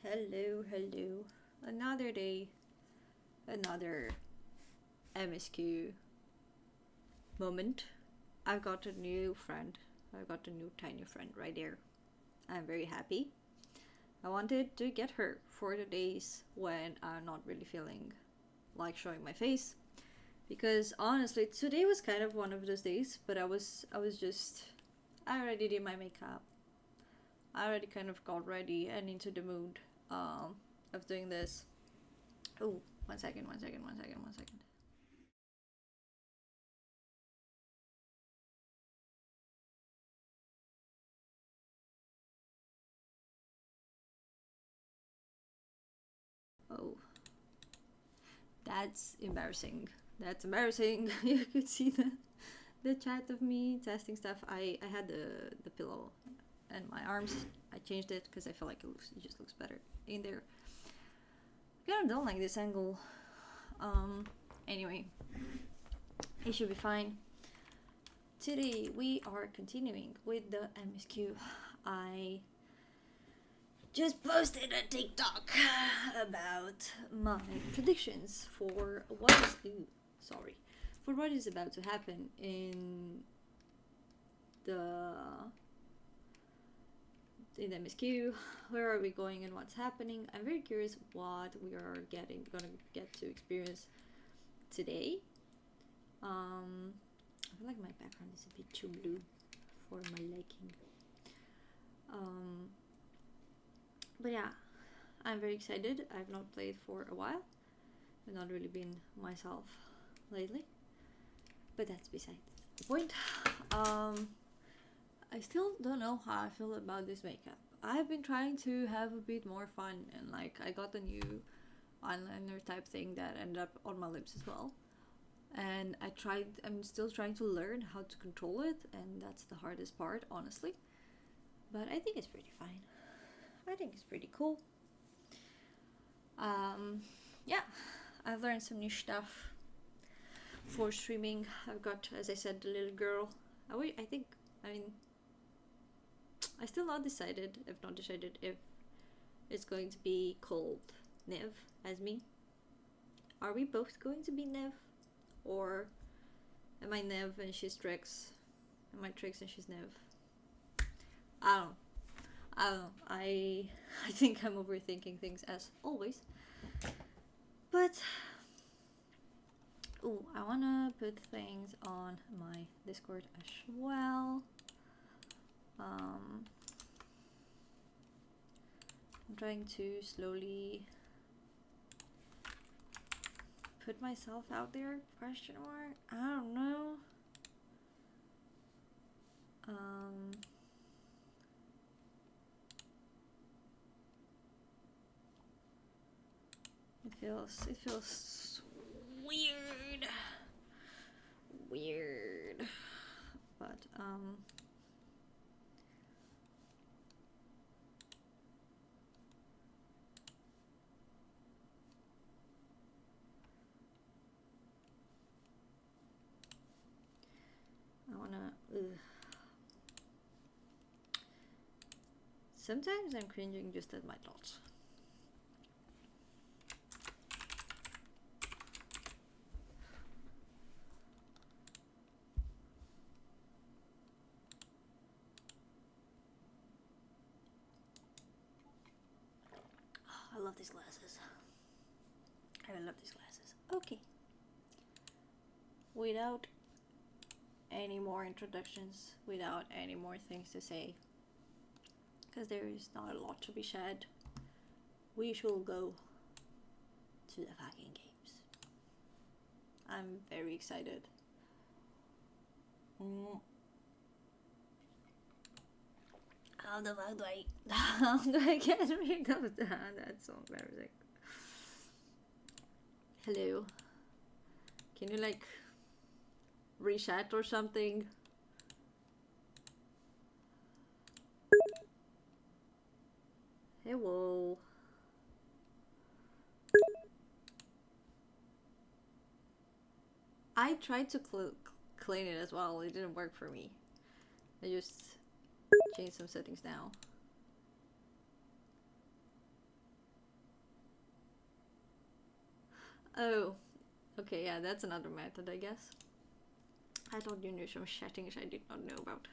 Hello. Another day, another MSQ moment. I've got a new friend. I've got a new tiny friend right there. I'm very happy. I wanted to get her for the days when I'm not really feeling like showing my face. Because honestly, today was kind of one of those days, but I already did my makeup. I already kind of got ready and into the mood of doing this. Oh, one second. Oh, that's embarrassing. That's embarrassing. You could see the chat of me testing stuff. I had the pillow and my arms. I changed it because I feel like it just looks better in there. I kind of don't like this angle. Anyway, it should be fine. Today we are continuing with the MSQ. I just posted a TikTok about my predictions for for what is about to happen in the MSQ. Where are we going and what's happening? I'm very curious what we are gonna get to experience today. I feel like my background is a bit too blue for my liking. But yeah, I'm very excited. I've not played for a while. I've not really been myself lately. But that's beside the point. I still don't know how I feel about this makeup. I've been trying to have a bit more fun, and like I got a new eyeliner type thing that ended up on my lips as well. And I'm still trying to learn how to control it, and that's the hardest part, honestly. But I think it's pretty fine. I think it's pretty cool. Yeah, I've learned some new stuff for streaming. I've got, as I said, the little girl. I still not decided. I've not decided if it's going to be called Nev as me. Are we both going to be Nev, or am I Nev and she's Trix? Am I Trix and she's Nev? I don't. I think I'm overthinking things as always. But I wanna put things on my Discord as well. I'm trying to slowly put myself out there? Question mark? I don't know. It feels weird, but I wanna. Sometimes I'm cringing just at my thoughts. I love these glasses. I love these glasses. Okay. Without any more introductions, without any more things to say, because there is not a lot to be said, we shall go to the fucking games. I'm very excited. How the fuck do I get rid of that? That's so embarrassing. Hello. Can you like reset or something? Hello. I tried to clean it as well. It didn't work for me. I just changed some settings now. Oh, okay, yeah, that's another method, I guess. I thought you knew some settings I did not know about.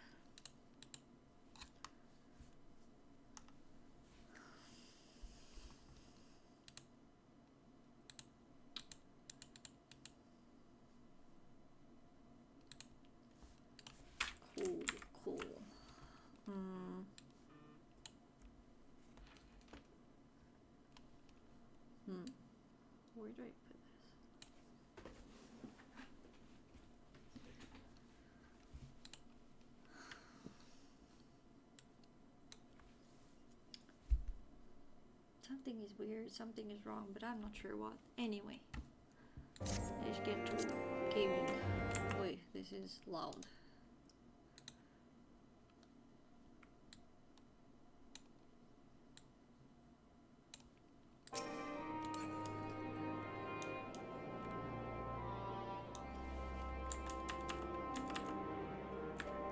Cool. Where do I put this? Something is weird, something is wrong, but I'm not sure what. Anyway, let's get to gaming. Wait, this is loud. I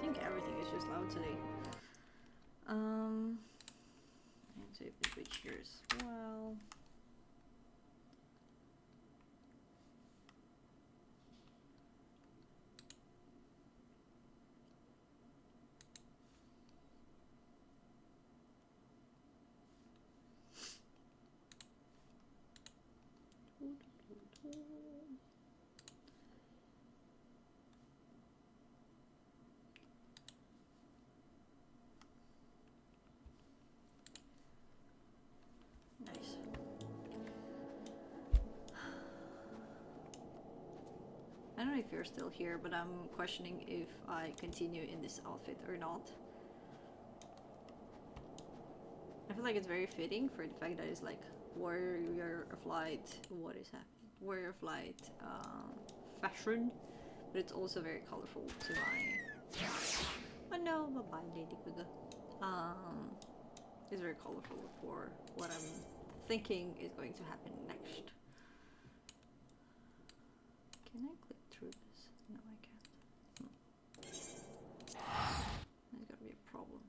think everything is just loud today. And save the switch here as well. Nice. I don't know if you're still here, but I'm questioning if I continue in this outfit or not. I feel like it's very fitting for the fact that it's like warrior flight. What is that? Warrior flight fashion, but it's also very colorful to my. Oh no, bye bye, Lady Gaga. It's very colorful for what I'm thinking is going to happen next. Can I click through this? No, I can't. There's gotta be a problem.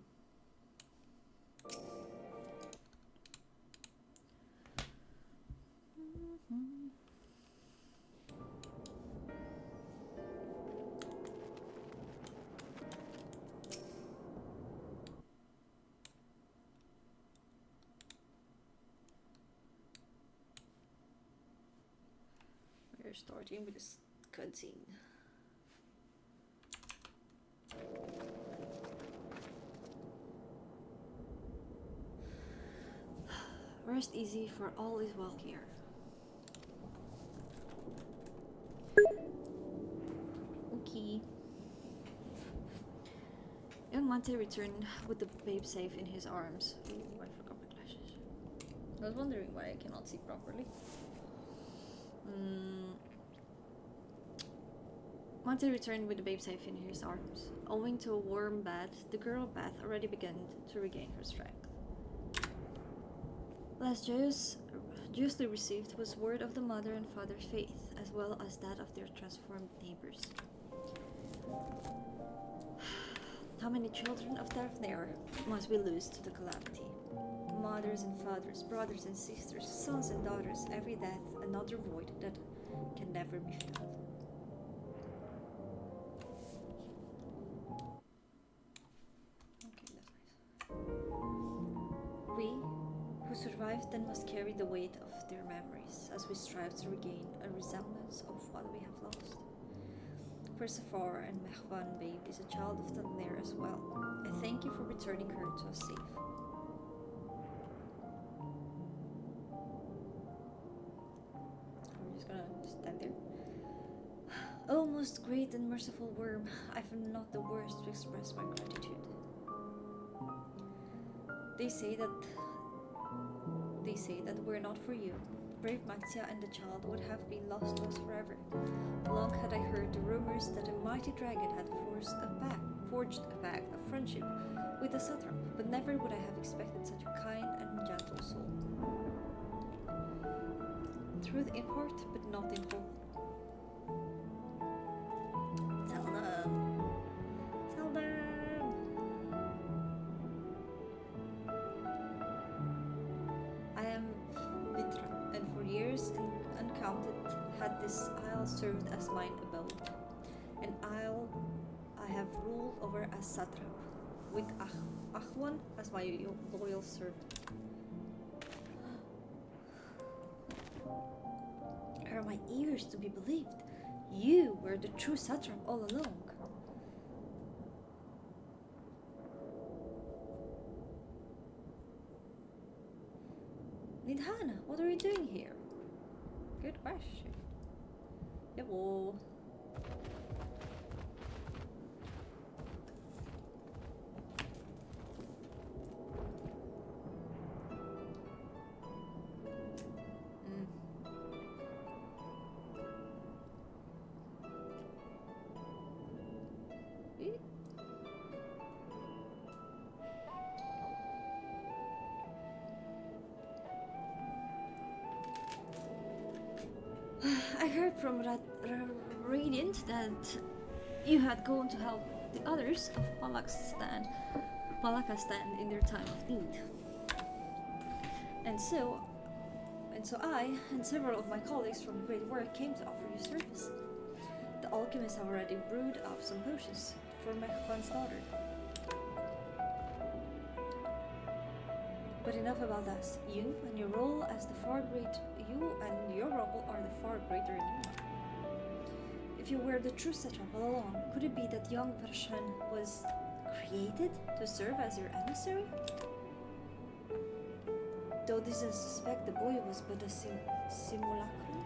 We're starting with this cutscene. Rest easy, for all is well here. Okay. Young Mate returned with the babe safe in his arms. Ooh, I forgot my glasses. I was wondering why I cannot see properly. Mate returned with the babe safe in his arms. Owing to a warm bath, the girl Beth already began to regain her strength. Last joyously received was word of the mother and father's faith, as well as that of their transformed neighbors. How many children of Darfnir must we lose to the calamity? Mothers and fathers, brothers and sisters, sons and daughters, every death another void that can never be filled. Okay, that's nice. We who survived then must carry the weight of their memories as we strive to regain a resemblance of what we have lost. Persephore and Mehvan babe is a child of Tanler as well. I thank you for returning her to us safe. I'm just gonna stand there. Oh, most great and merciful worm, I've not the words to express my gratitude. They say that were not for you, brave Matsia and the child would have been lost to us forever. Long had I heard the rumors that a mighty dragon had forged a pact of friendship with the satrap, but never would I have expected such a kind and gentle soul. Truth in part, but not in whole. Tell them! I am Vitra, and for years uncounted Isle served as mine abode, an isle I have ruled over as satrap, with Achwan as my loyal servant. Are my ears to be believed? You were the true satrap all along. Nidhana, what are you doing here? Good question. Hello. I heard from Radiant that you had gone to help the others of Palakistan in their time of need. And so I and several of my colleagues from the Great Work came to offer you service. The alchemists have already brewed up some potions for Mechwan's daughter. But enough about us. You and your role are the far greater enigma. If you were the true satrap all along, could it be that young Varshan was created to serve as your emissary? Though this is suspect the boy was but a simulacrum.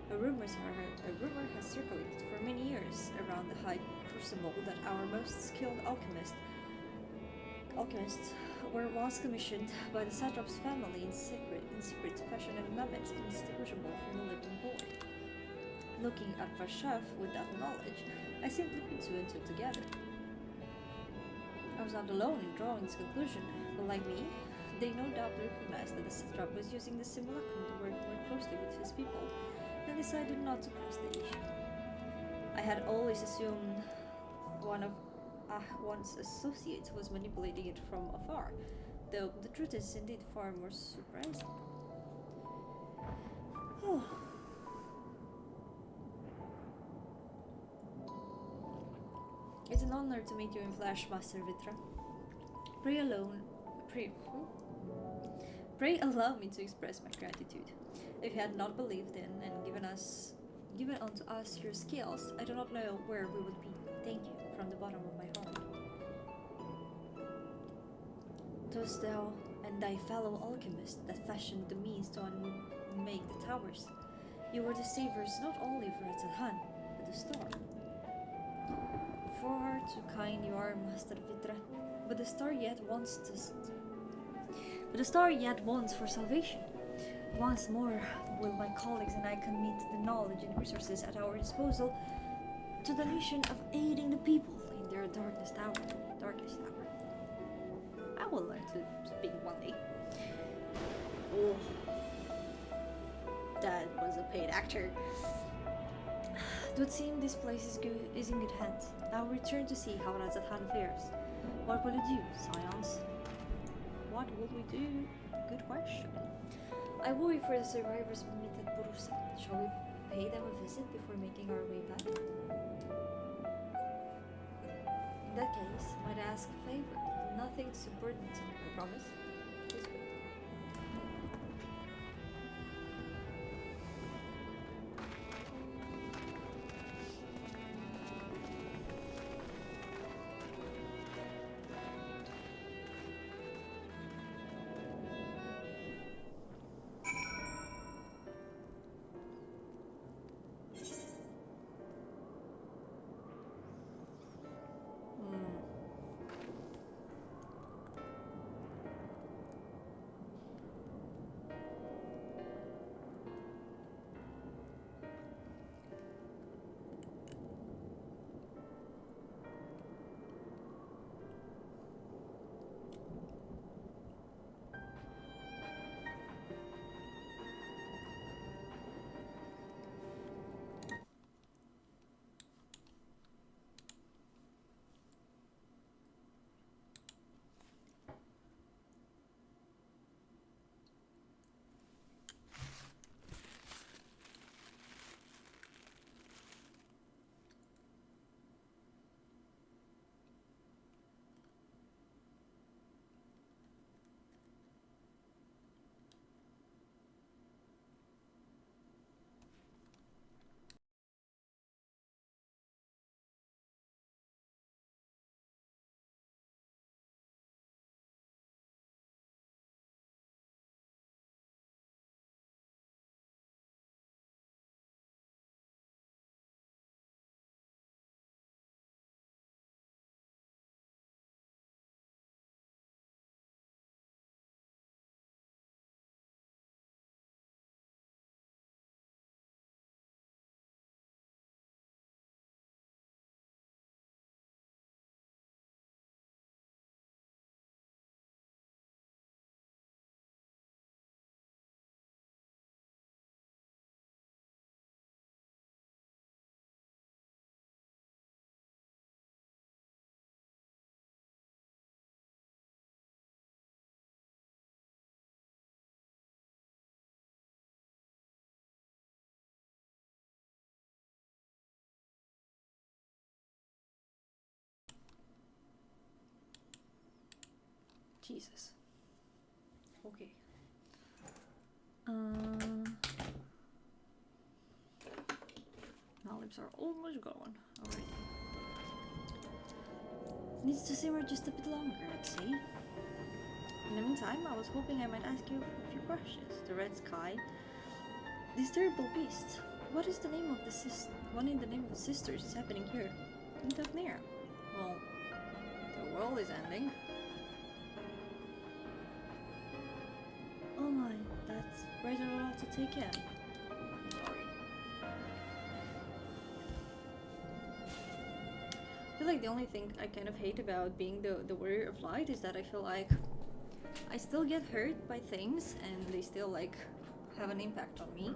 A rumor has circulated for many years around the high crucible that our most skilled alchemists were once commissioned by the satrap's family in secret to fashion a mammoth indistinguishable from a living boy. Looking at Varshav with that knowledge, I simply put two and two together. I was not alone in drawing this conclusion, but like me, they no doubt recognized that the satrap was using the simulacrum to work more closely with his people, and decided not to press the issue. I had always assumed one of Ahwan's associates was manipulating it from afar, though the truth is indeed far more surprising. It's an honor to meet you in flesh, Master Vitra. Pray allow me to express my gratitude. If you had not believed in and given unto us your skills, I do not know where we would be. Thank you from the bottom of my heart. 'Twas thou and thy fellow alchemist that fashioned the means to unmake the towers. You were the saviors not only for Atzadhan, but the star. Far too kind you are, Master Vitra, but the star yet wants for salvation. Once more will my colleagues and I commit the knowledge and resources at our disposal to the mission of aiding the people in their darkest hour. I will learn to speak one day. Oh, that was a paid actor. It would seem this place is in good hands. I will return to see how Razathan fares. What will you do, scions? What will we do? Good question. I worry for the survivors we meet at Burusa. Shall we pay them a visit before making our way back? In that case, might I ask a favor? Nothing subordinate, I promise. This way. Jesus. Okay. My lips are almost gone. Alright. Needs to simmer just a bit longer, I'd say. In the meantime, I was hoping I might ask you a few questions. The red sky, these terrible beasts. What is the name of the What in the name of the sisters is happening here? In Tavnir? Well, the world is ending. Oh my, that's rather a lot to take in. Sorry. I feel like the only thing I kind of hate about being the warrior of light is that I feel like I still get hurt by things and they still like have an impact on me.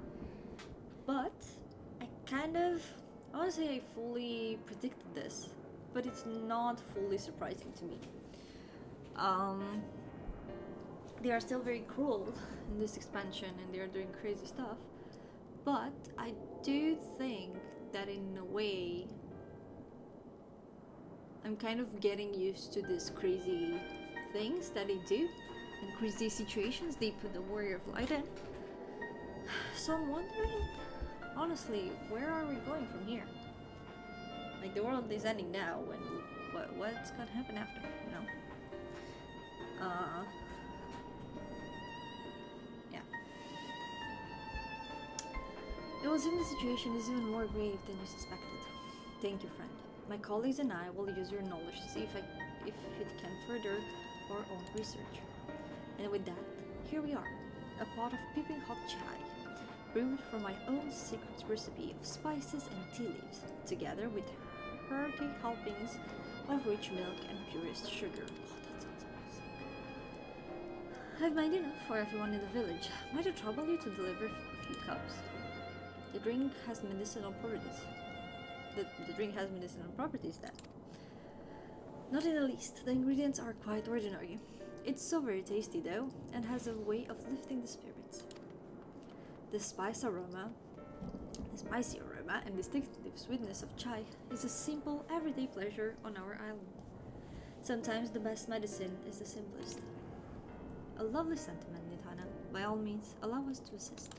But I kind of, I want to say I fully predicted this, but it's not fully surprising to me. They are still very cruel in this expansion and they are doing crazy stuff, but I do think that in a way I'm kind of getting used to these crazy things that they do and crazy situations they put the warrior of light in. So I'm wondering, honestly, where are we going from here? Like, the world is ending now, and what's gonna happen after, you know? Yeah. It will seem the situation is even more grave than you suspected. Thank you, friend. My colleagues and I will use your knowledge to see if it can further our own research. And with that, here we are, a pot of piping hot chai, brewed from my own secret recipe of spices and tea leaves, together with hearty helpings of rich milk and purest sugar. Oh, that sounds amazing. I've made enough for everyone in the village. Might it trouble you to deliver a few cups? The drink has medicinal properties. The drink has medicinal properties, then. Not in the least. The ingredients are quite ordinary. It's so very tasty, though, and has a way of lifting the spirits. The spicy aroma and distinctive sweetness of chai is a simple, everyday pleasure on our island. Sometimes the best medicine is the simplest. A lovely sentiment, Nitana. By all means, allow us to assist.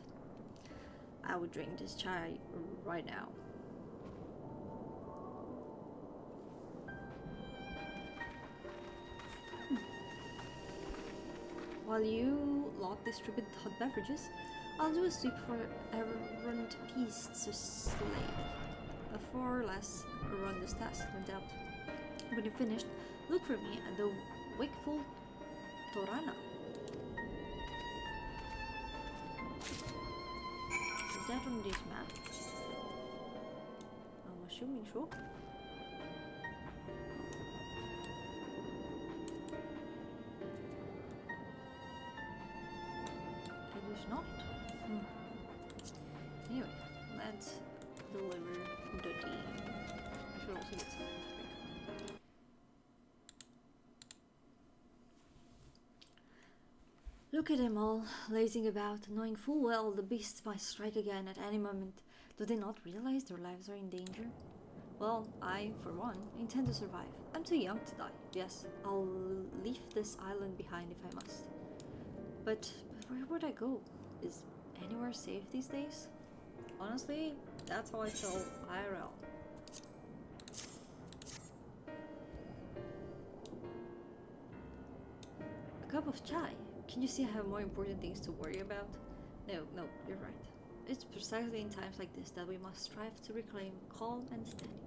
I would drink this chai right now. While you lot distribute hot beverages, I'll do a sweep for errant beasts to slay. A far less horrendous task, no doubt. When you're finished, look for me at the wakeful Torana. Is that on this map? I'm assuming so. It is not. Anyway, let's deliver the tea. I should also get some drink. Look at them all, lazing about, knowing full well the beasts might strike again at any moment. Do they not realize their lives are in danger? Well, I, for one, intend to survive. I'm too young to die. Yes, I'll leave this island behind if I must. But where would I go? Is anywhere safe these days? Honestly, that's how I feel IRL. A cup of chai. Can you see I have more important things to worry about? No, you're right. It's precisely in times like this that we must strive to reclaim calm and steady.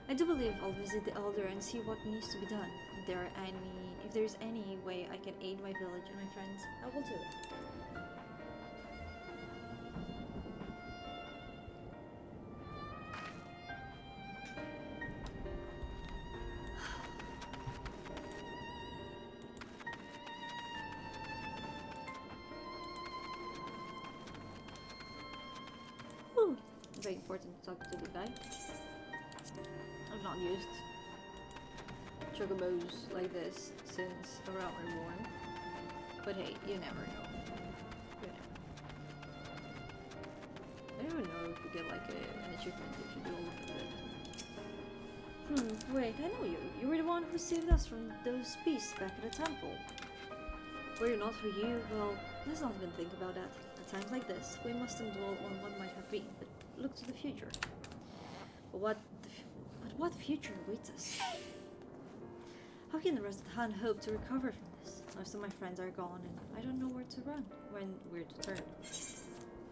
I do believe I'll visit the elder and see what needs to be done. If there's any way I can aid my village and my friends, I will do it. Very important to talk to the guy. I've not used chocobos like this since around Reborn. But hey, you never know. I don't even know if you get like an achievement if you do a little bit. Wait, I know you. You were the one who saved us from those beasts back at the temple. Were it not for you, well, let's not even think about that. At times like this, we mustn't dwell on what might have been, but look to the future. But what future awaits us? How can the rest of the Han hope to recover from this? Most of my friends are gone, and I don't know where to run, where to turn.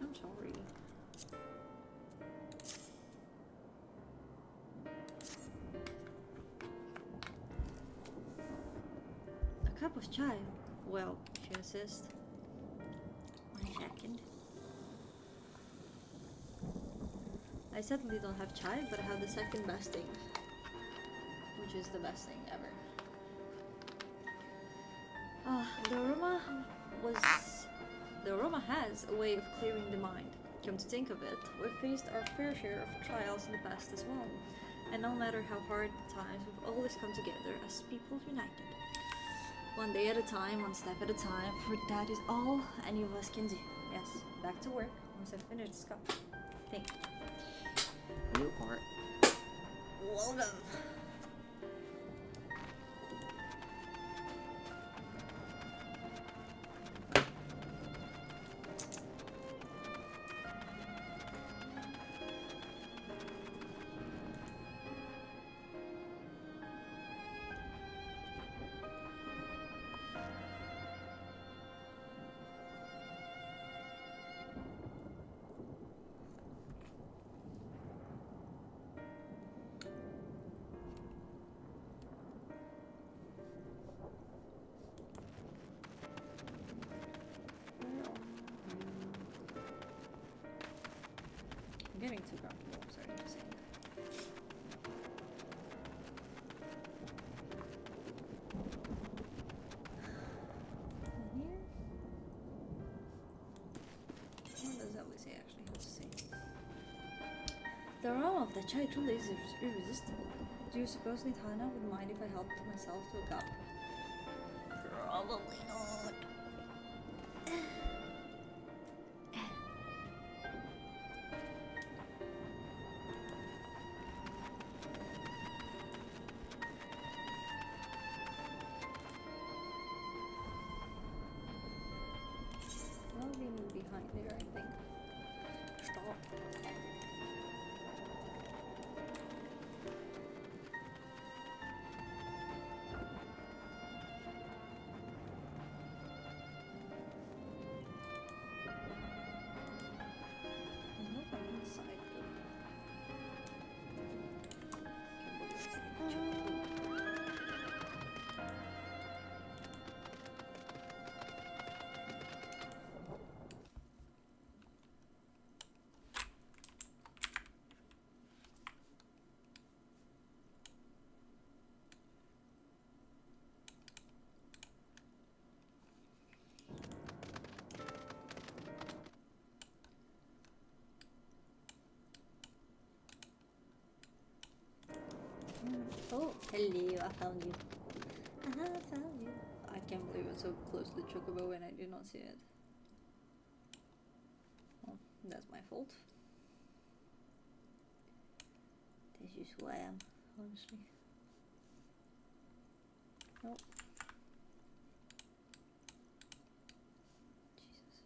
I'm sorry. A cup of chai? Well, if you insist. 1 second. I certainly don't have chai, but I have the second best thing, which is the best thing ever. The aroma has a way of clearing the mind. Come to think of it, we've faced our fair share of trials in the past as well, and no matter how hard the times, we've always come together as people united. One day at a time, one step at a time, for that is all any of us can do. Yes, back to work once I've finished this cup. Thank you. You are welcome. I'm getting too comfortable, I'm starting to say that. Here? What does Ellie say actually? Let's see. The aroma of the chai truly is irresistible. Do you suppose Nithana would mind if I helped myself to a cup? Probably not. Behind there, I think. Stop. Nope, I'm on the side though. Oh, hello, I found you. I found you. I can't believe it's so close to the chocobo and I did not see it. Well, that's my fault. This is who I am, honestly. Oh. Jesus.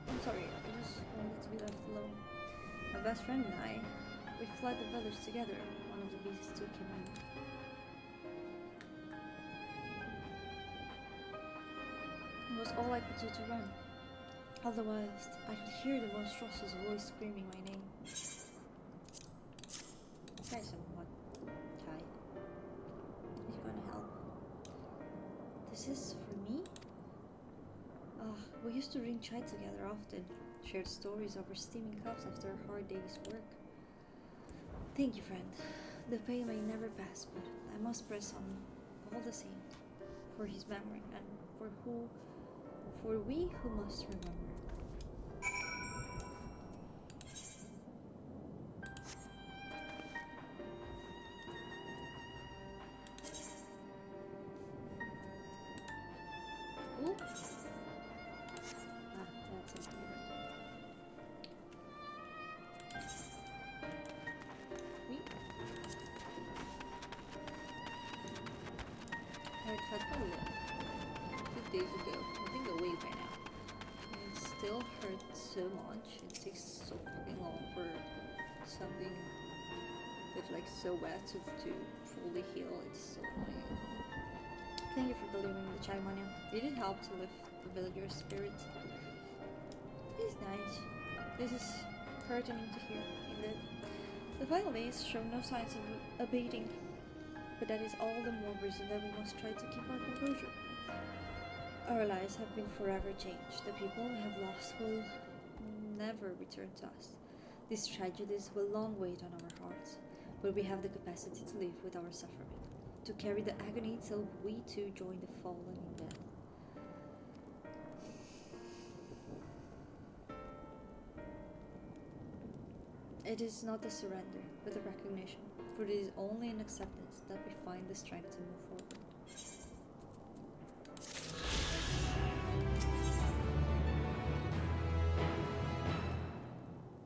I'm sorry, I just wanted to be left alone. My best friend and I, we fled the village together. One of the beasts took him in. It was all I could do to run. Otherwise, I could hear the monstrous voice screaming my name. Try some hot chai. Is it gonna help? This is for me? We used to drink chai together often, shared stories over steaming cups after a hard day's work. Thank you, friend. The pain may never pass, but I must press on all the same, for his memory and for we who must remember. Ooh. Ah, that's important. Me? I cut my lip 2 days ago. I think a week by now. And it still hurts so much. It takes so fucking long for something that's like so wet to fully heal. It's so annoying. Thank you for delivering the chai, Manya. It did help to lift the villagers' spirits. It's nice. This is heartening to hear, indeed. The violins show no signs of abating, but that is all the more reason that we must try to keep our composure. Our lives have been forever changed. The people we have lost will never return to us. These tragedies will long wait on our hearts, but we have the capacity to live with our suffering, to carry the agony till we too join the fallen in death. It is not a surrender, but a recognition, for it is only in acceptance that we find the strength to move forward.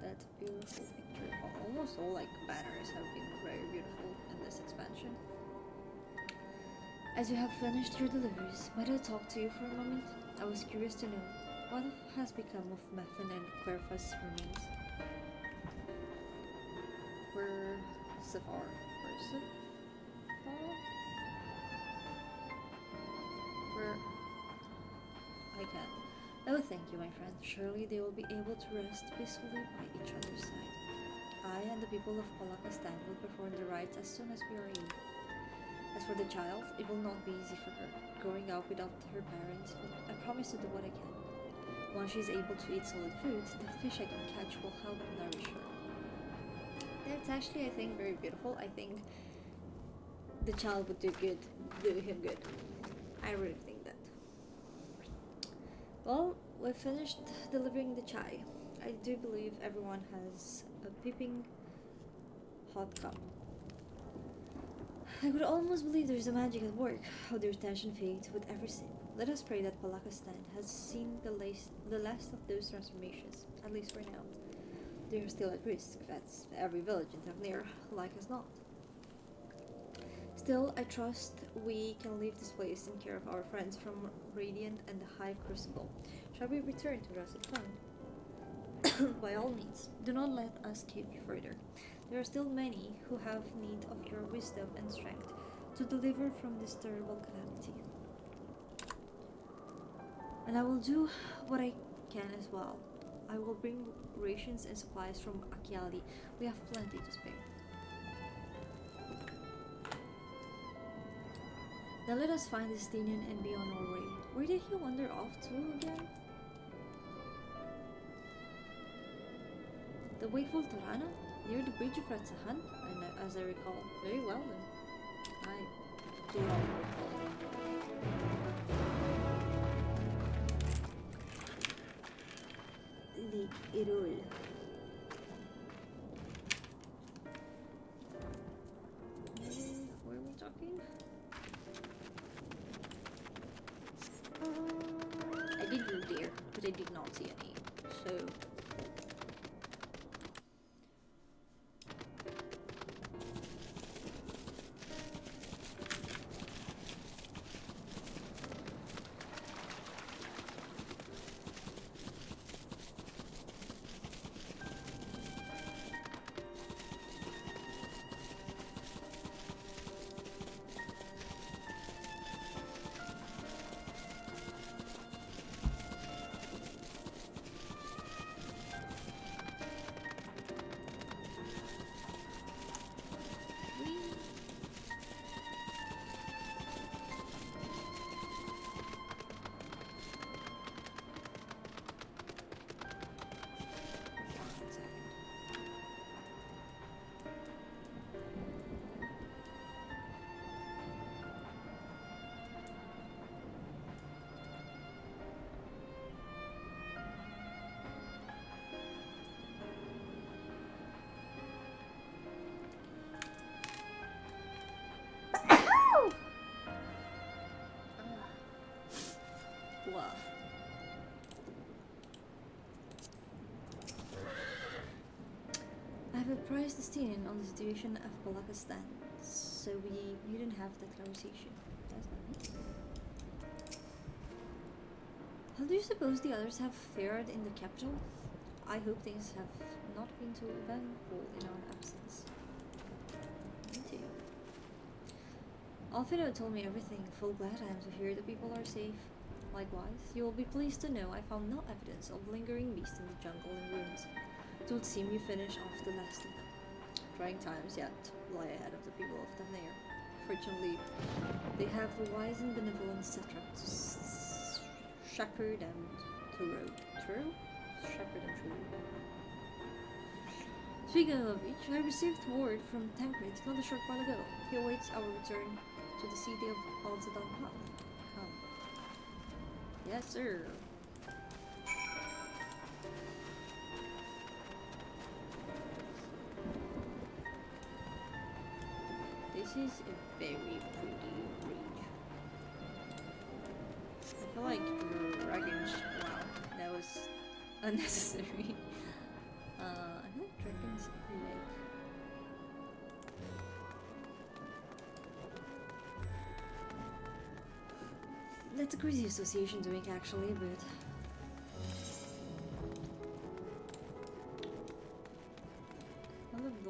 That's a beautiful picture. Almost all like banners have been very beautiful in this expansion. As you have finished your deliveries, might I talk to you for a moment? I was curious to know what has become of Mephin and Querfa's remains. Where Safar? Where Safar? Where? I can't. Oh, thank you, my friend. Surely they will be able to rest peacefully by each other's side. I and the people of Palakistan will perform the rites as soon as we are able. As for the child, it will not be easy for her, growing up without her parents, but I promise to do what I can. Once she is able to eat solid food, the fish I can catch will help nourish her. That's actually, I think, very beautiful. I think the child would do him good. I really think that. Well, we finished delivering the chai. I do believe everyone has a piping hot cup. I could almost believe there's a magic at work, how their tension fades with every sip. Let us pray that Palakistan has seen the last of those transformations, at least for now. They are still at risk, that's every village in Tavnir, like as not. Still, I trust we can leave this place in care of our friends from Radiant and the High Crucible. Shall we return to Russet Throne? By all means, do not let us keep you further. There are still many who have need of your wisdom and strength to deliver from this terrible calamity. And I will do what I can as well. I will bring rations and supplies from Akiali. We have plenty to spare. Now let us find this Dinian and be on our way. Where did he wander off to again? The wakeful Torana? Near the bridge of Ratsahan? And as I recall, very well then. I do not recall. The Irul. Where are we talking? I did look there, but I did not see any. So I have apprised the Stenian on the situation of Balakistan, so we didn't have that conversation. That's nice. How do you suppose the others have fared in the capital? I hope things have not been too eventful in our absence. Me too. Alfredo told me everything. Full glad I am to hear the people are safe. Likewise, you will be pleased to know I found no evidence of lingering beasts in the jungle and ruins. It would seem you finish off the last of them. Trying times yet lie ahead of the people of Tamnair. Fortunately, they have a wise and benevolent satrap to shepherd them through. Shepherd them through. Speaking of which, I received word from Tancred not a short while ago. He awaits our return to the city of Alzadan Path. Come. Yes, sir. This is a very pretty bridge. I feel like dragons. Wow, that was unnecessary. I feel like dragons leg. That's a crazy association to make, actually, but I love the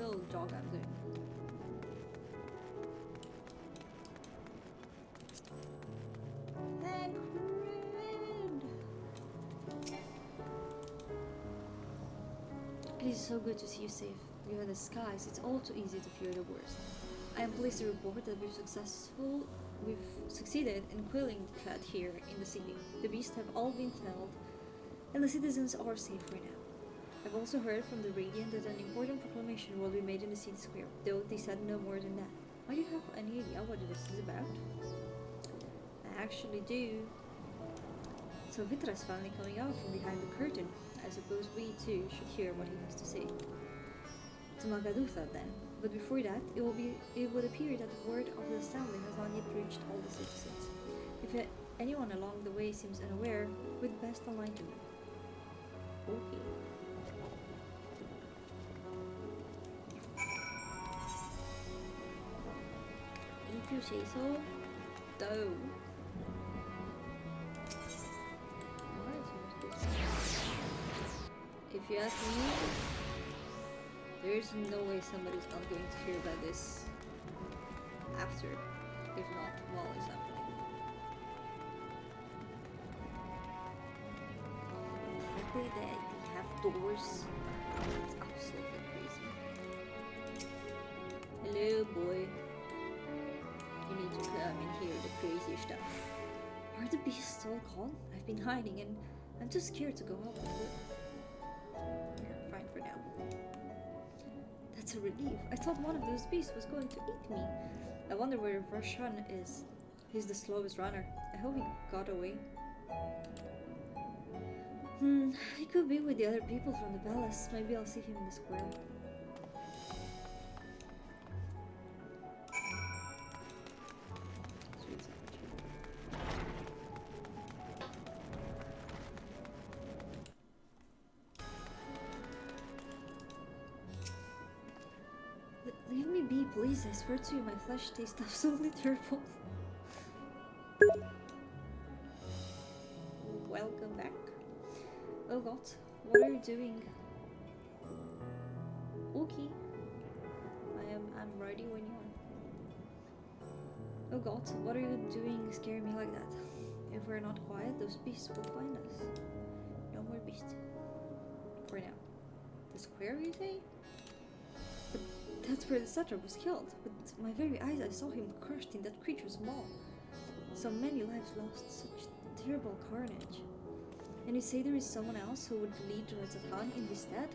little jog I'm doing. It is so good to see you safe. Given the skies, it's all too easy to fear the worst. I am pleased to report that we've succeeded in quelling the threat here in the city. The beasts have all been felled, and the citizens are safe for now. I've also heard from the Radiant that an important proclamation will be made in the city square, though they said no more than that. Why do you have any idea what this is about? I actually do. So Vitra is finally coming out from behind the curtain. I suppose we too should hear what he has to say. To Magadutha then. But before that, it would appear that the word of the assembly has not yet reached all the citizens. If anyone along the way seems unaware, we'd best enlighten them. Okay. If you say so, though. If you ask me, there's no way somebody's not going to hear about this after, if not while it's happening. The fact that they have doors, it's absolutely crazy. Hello, boy. You need to come and hear the crazy stuff. Are the beasts all gone? I've been hiding and I'm too scared to go out and look. Fine for now. That's a relief. I thought one of those beasts was going to eat me. I wonder where Varshan is. He's the slowest runner. I hope he got away. He could be with the other people from the palace. Maybe I'll see him in the square. Leave me be, please. I swear to you, my flesh tastes absolutely terrible. Welcome back. Oh god, what are you doing? Okay. I'm ready when you are. Oh god, what are you doing scaring me like that? If we're not quiet, those beasts will find us. No more beasts. For now. The square, you say? But that's where the satrap was killed. With my very eyes I saw him crushed in that creature's maw. So many lives lost, such terrible carnage. And you say there is someone else who would lead Razatan in his stead?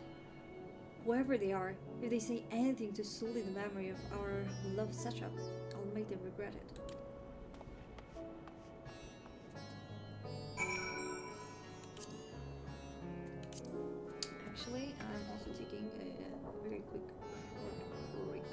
Whoever they are, if they say anything to sully the memory of our beloved satrap, I'll make them regret it. Actually, I'm also taking a very quick break.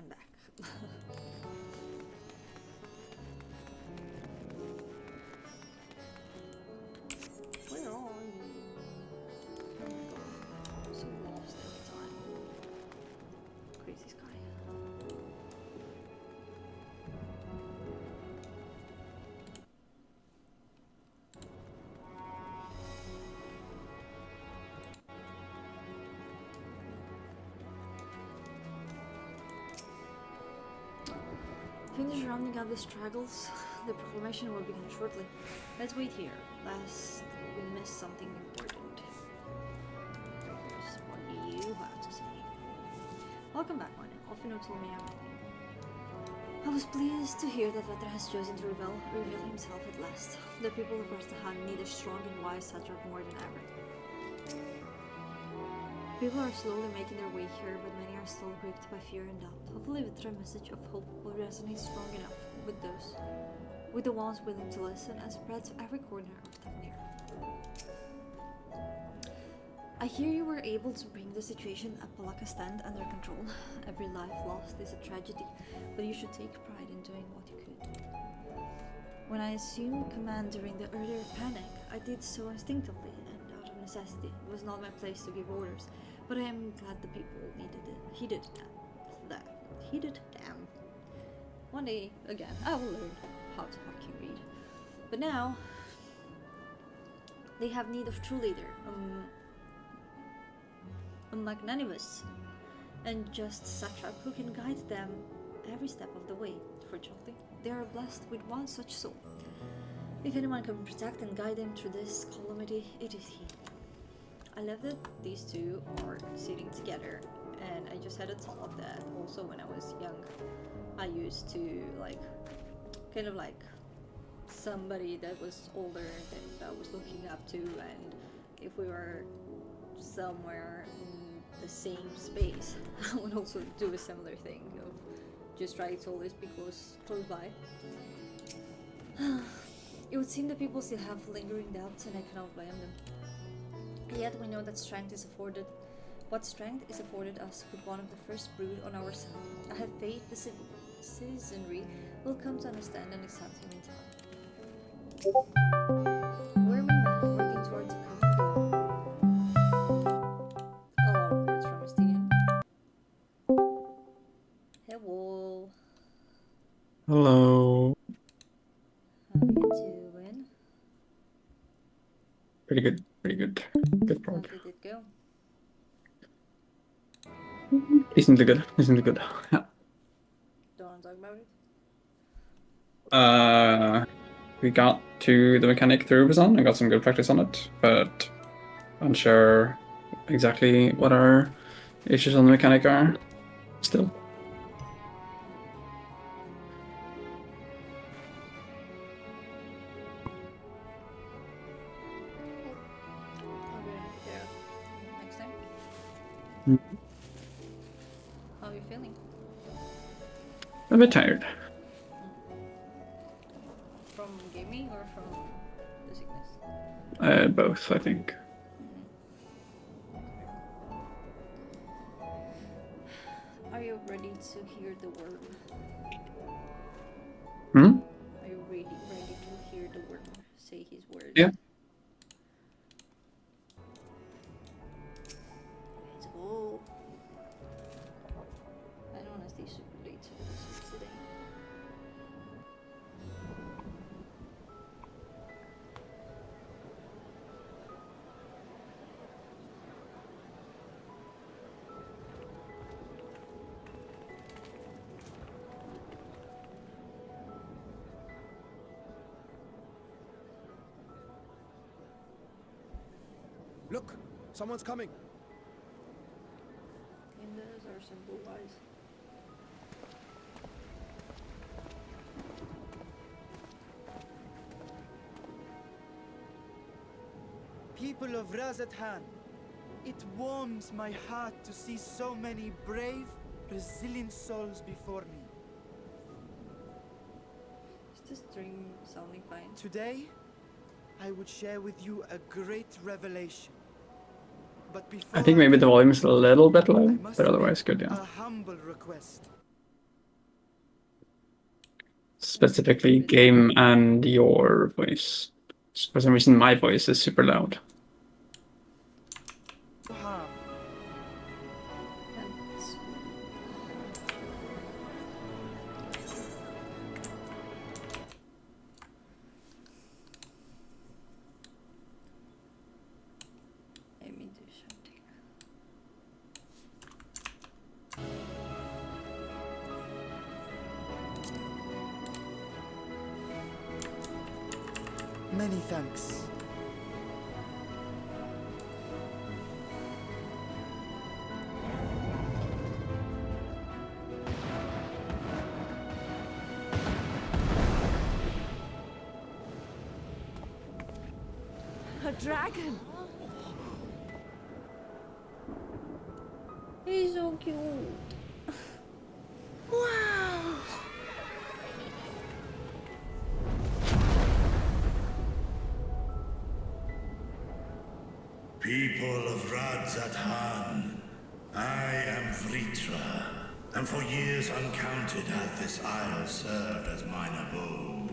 I'm back. Where are you? Oh my god, I'm so lost every time. Crazy sky. Finish rounding up the straggles. The proclamation will begin shortly. Let's wait here, lest we miss something important. What do you have to say? Welcome back, Martin. Often told me everything. I was pleased to hear that Vetra has chosen to reveal himself at last. The people of Rastahan need a strong and wise Satrap more than ever. People are slowly making their way here, but many are still gripped by fear and doubt. Hopefully Vitra's message of hope will resonate strong enough with the ones willing to listen, and spread to every corner of Thamnir. I hear you were able to bring the situation at Palakistan under control. Every life lost is a tragedy, but you should take pride in doing what you could. When I assumed command during the earlier panic, I did so instinctively and out of necessity. It was not my place to give orders, but I am glad the people heeded them. One day, again, I will learn how to fucking read. But now, they have need of true leader, a magnanimous and just satrap who can guide them every step of the way. Fortunately, they are blessed with one such soul. If anyone can protect and guide them through this calamity, it is he. I love that these two are sitting together, and I just had a thought that also when I was young, I used to kind of like somebody that was older that I was looking up to, and if we were somewhere in the same space, I would also do a similar thing of just try to always be close by. It would seem that people still have lingering doubts, and I cannot blame them. Yet we know that strength is afforded us with one of the first brood on our side. I have faith the citizenry will come to understand and accept him in time. Worming man working towards a common goal. A lot of words from Estinian. Hello. Hello. How are you doing? Pretty good. Good How prog. did it go? Decently good. Yeah. Don't want to talk about it? We got to the mechanic through Bizon and got some good practice on it, but unsure exactly what our issues on the mechanic are still. Next time. How are you feeling? A bit tired. From gaming or from the sickness? Both, I think. Are you ready to hear the worm? Are you ready to hear the worm say his words? Yeah. Let's go. I don't want to stay super late to this today. Look! Someone's coming! And those are some blue eyes. People of Razathan, it warms my heart to see so many brave, resilient souls before me. Is this stream sounding fine? Today, I would share with you a great revelation. But before I think maybe the volume is a little bit low, I must but otherwise make good, yeah. a humble request. specifically game and your voice. For some reason, my voice is super loud. harm. That's- Let me do something. Many thanks. A dragon! He's so cute. Wow! People of Radzathan, I am Vritra, and for years uncounted hath this isle served as mine abode.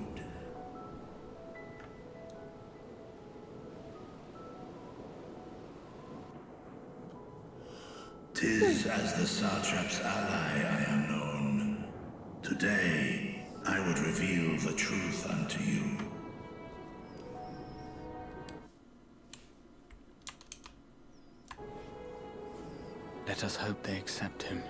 'Tis as the Satrap's ally I am known. Today, I would reveal the truth unto you. Let us hope they accept him.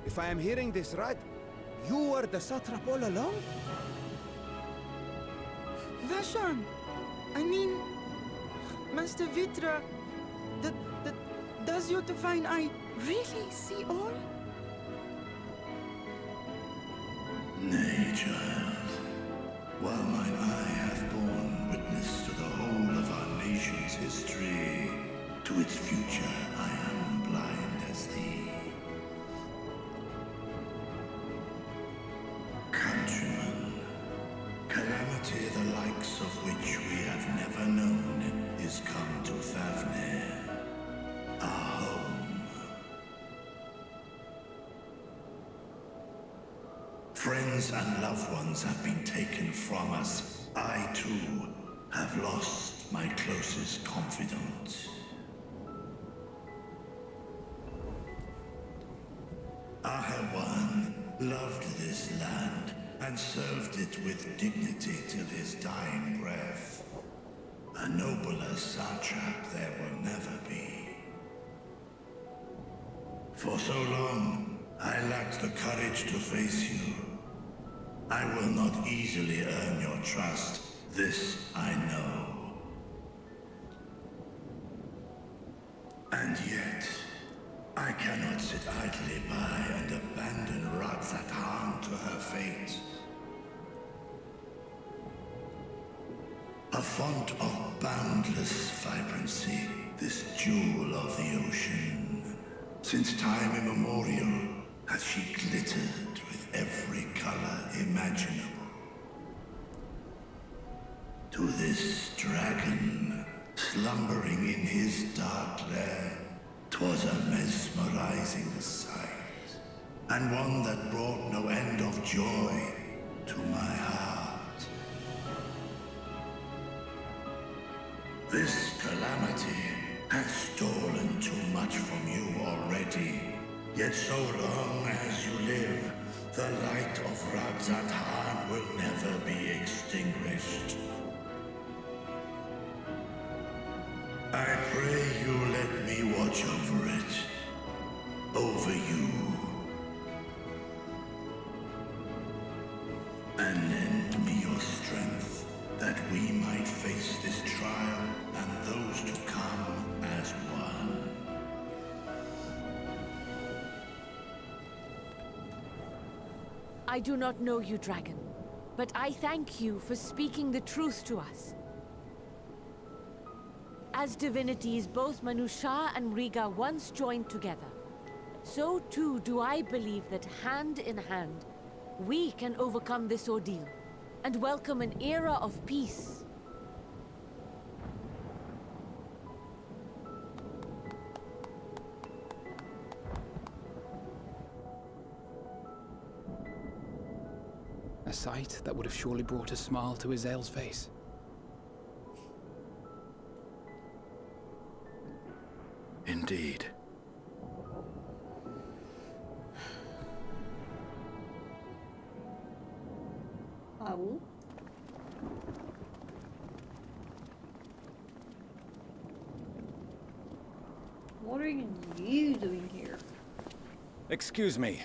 If I am hearing this right, you were the satrap all along? Vashan! I mean, Master Vitra, does your divine eye really see all? Nay, child. While mine eye hath borne witness to the whole of our nation's history, to its future I am blind as thee. Countrymen, calamity the likes of which we have never known is come to Fafnir, our home. Friends and loved ones have been taken from us. I, too, have lost my closest confidant. Ahawan loved this land and served it with dignity till his dying breath. A nobler satrap there will never be. For so long, I lacked the courage to face you. I will not easily earn your trust, this I know. And yet, I cannot sit idly by and abandon Radzathan to her fate. A font of boundless vibrancy, this jewel of the ocean. Since time immemorial, has she glittered with every color imaginable. To this dragon, slumbering in his dark lair, 'twas a mesmerizing sight, and one that brought no end of joy to my heart. This calamity hath stolen too much from you already, yet so long as you live, the light of Radzathan will never be extinguished. I pray you let me watch over it. Over you. And lend me your strength, that we might face this trial and those to come as one. I do not know you, dragon, but I thank you for speaking the truth to us. As divinities, both Manusha and Riga once joined together. So too do I believe that hand in hand, we can overcome this ordeal and welcome an era of peace. A sight that would have surely brought a smile to Azael's face. Indeed. Owl? What are you doing here? Excuse me,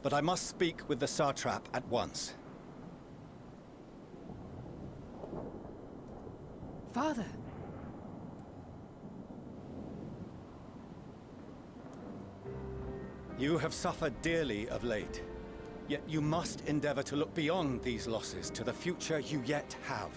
but I must speak with the Satrap at once. Father! You have suffered dearly of late, yet you must endeavor to look beyond these losses to the future you yet have.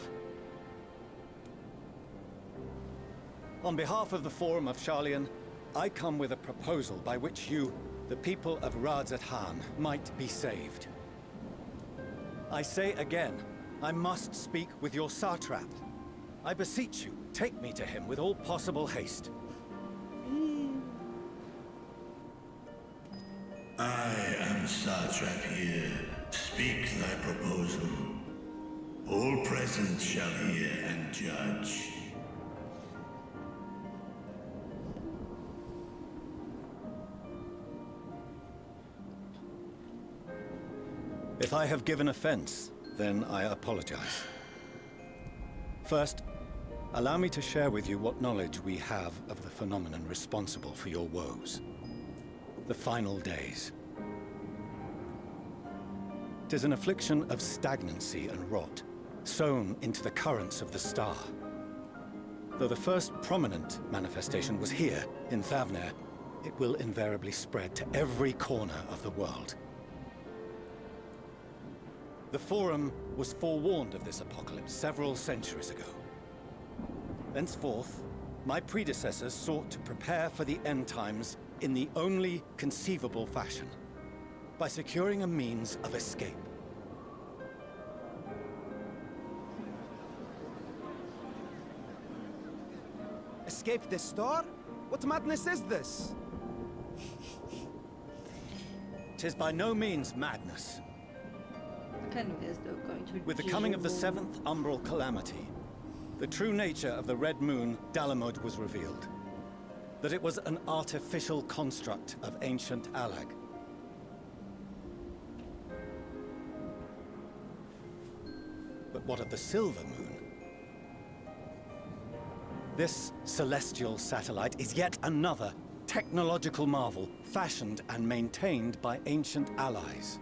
On behalf of the Forum of Sharlayan, I come with a proposal by which you, the people of Radzat-Han, might be saved. I say again, I must speak with your Satrap. I beseech you, take me to him with all possible haste. I am Satrap here. Speak thy proposal. All present shall hear and judge. If I have given offense, then I apologize. First, allow me to share with you what knowledge we have of the phenomenon responsible for your woes. The final days. 'Tis an affliction of stagnancy and rot, sown into the currents of the star. Though the first prominent manifestation was here, in Thavnair, it will invariably spread to every corner of the world. The Forum was forewarned of this apocalypse several centuries ago. Thenceforth, my predecessors sought to prepare for the end times in the only conceivable fashion, by securing a means of escape. Escape the star? What madness is this? 'Tis by no means madness. Kind of is though going to With the coming of the jail. 7th umbral calamity, the true nature of the Red Moon, Dalamud, was revealed. That it was an artificial construct of ancient Alag. But what of the Silver Moon? This celestial satellite is yet another technological marvel fashioned and maintained by ancient allies.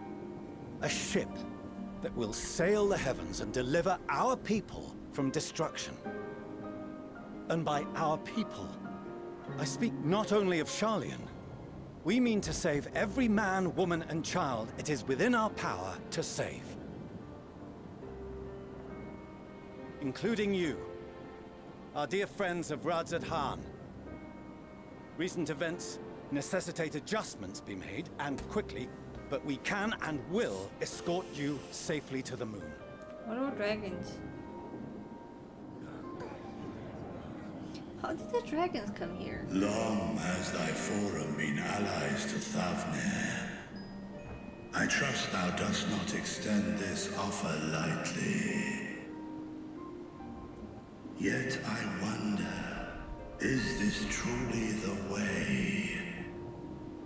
A ship that will sail the heavens and deliver our people from destruction. And by our people, I speak not only of Sharlayan. We mean to save every man, woman, and child it is within our power to save. Including you, our dear friends of Radzat-Han. Recent events necessitate adjustments be made, and quickly, but we can and will escort you safely to the moon. What about dragons? How did the dragons come here? Long has thy forum been allies to Thavnair. I trust thou dost not extend this offer lightly. Yet I wonder, is this truly the way?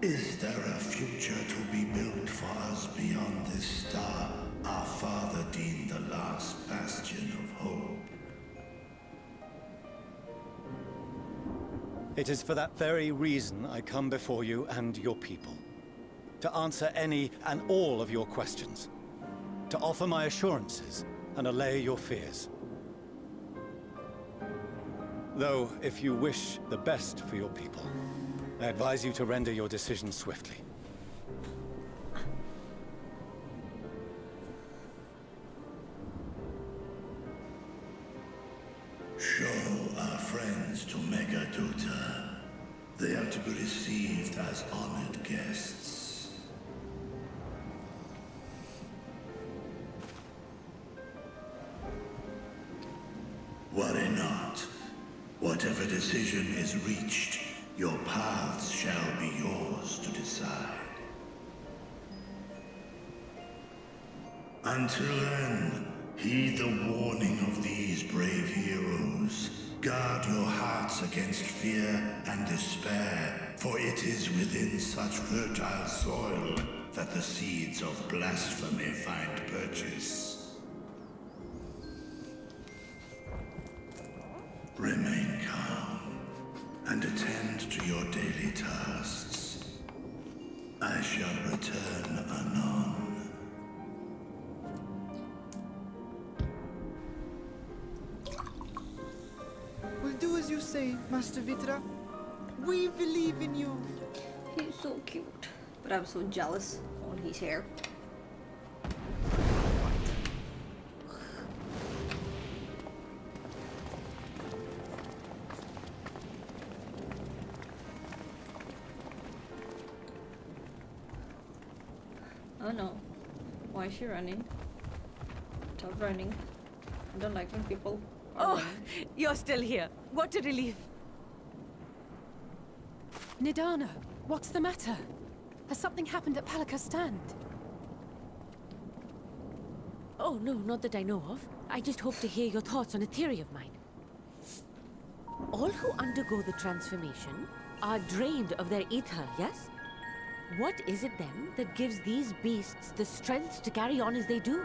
Is there a future to be built for us beyond this star our father deemed the last bastion of hope? It is for that very reason I come before you and your people. To answer any and all of your questions. To offer my assurances and allay your fears. Though, if you wish the best for your people, I advise you to render your decision swiftly. Show our friends are to be received as honored guests. Worry not. Whatever decision is reached, your paths shall be yours to decide. Until then, heed the warning of these brave heroes. Guard your hearts against fear and despair, for it is within such fertile soil that the seeds of blasphemy find purchase. Remain calm and attend to your daily tasks. I shall return anon. We'll do as you say, Master Vitra. We believe in you. He's so cute. But I'm so jealous on his hair. Oh no. Why is she running? Stop running. I don't like when people are Oh, running. you're still here. What a relief. Nidana, what's the matter? Has something happened at Palaka's stand? Oh, no, not that I know of. I just hope to hear your thoughts on a theory of mine. All who undergo the transformation are drained of their ether, yes? What is it then that gives these beasts the strength to carry on as they do?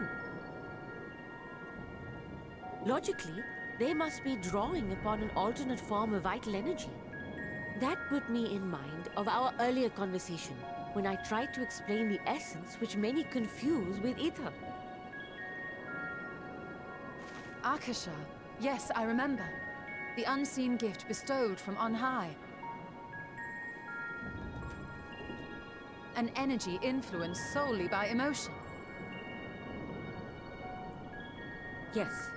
Logically, they must be drawing upon an alternate form of vital energy. That put me in mind of our earlier conversation, when I tried to explain the essence which many confuse with ether. Akasha. Yes, I remember. The unseen gift bestowed from on high. An energy influenced solely by emotion. Yes.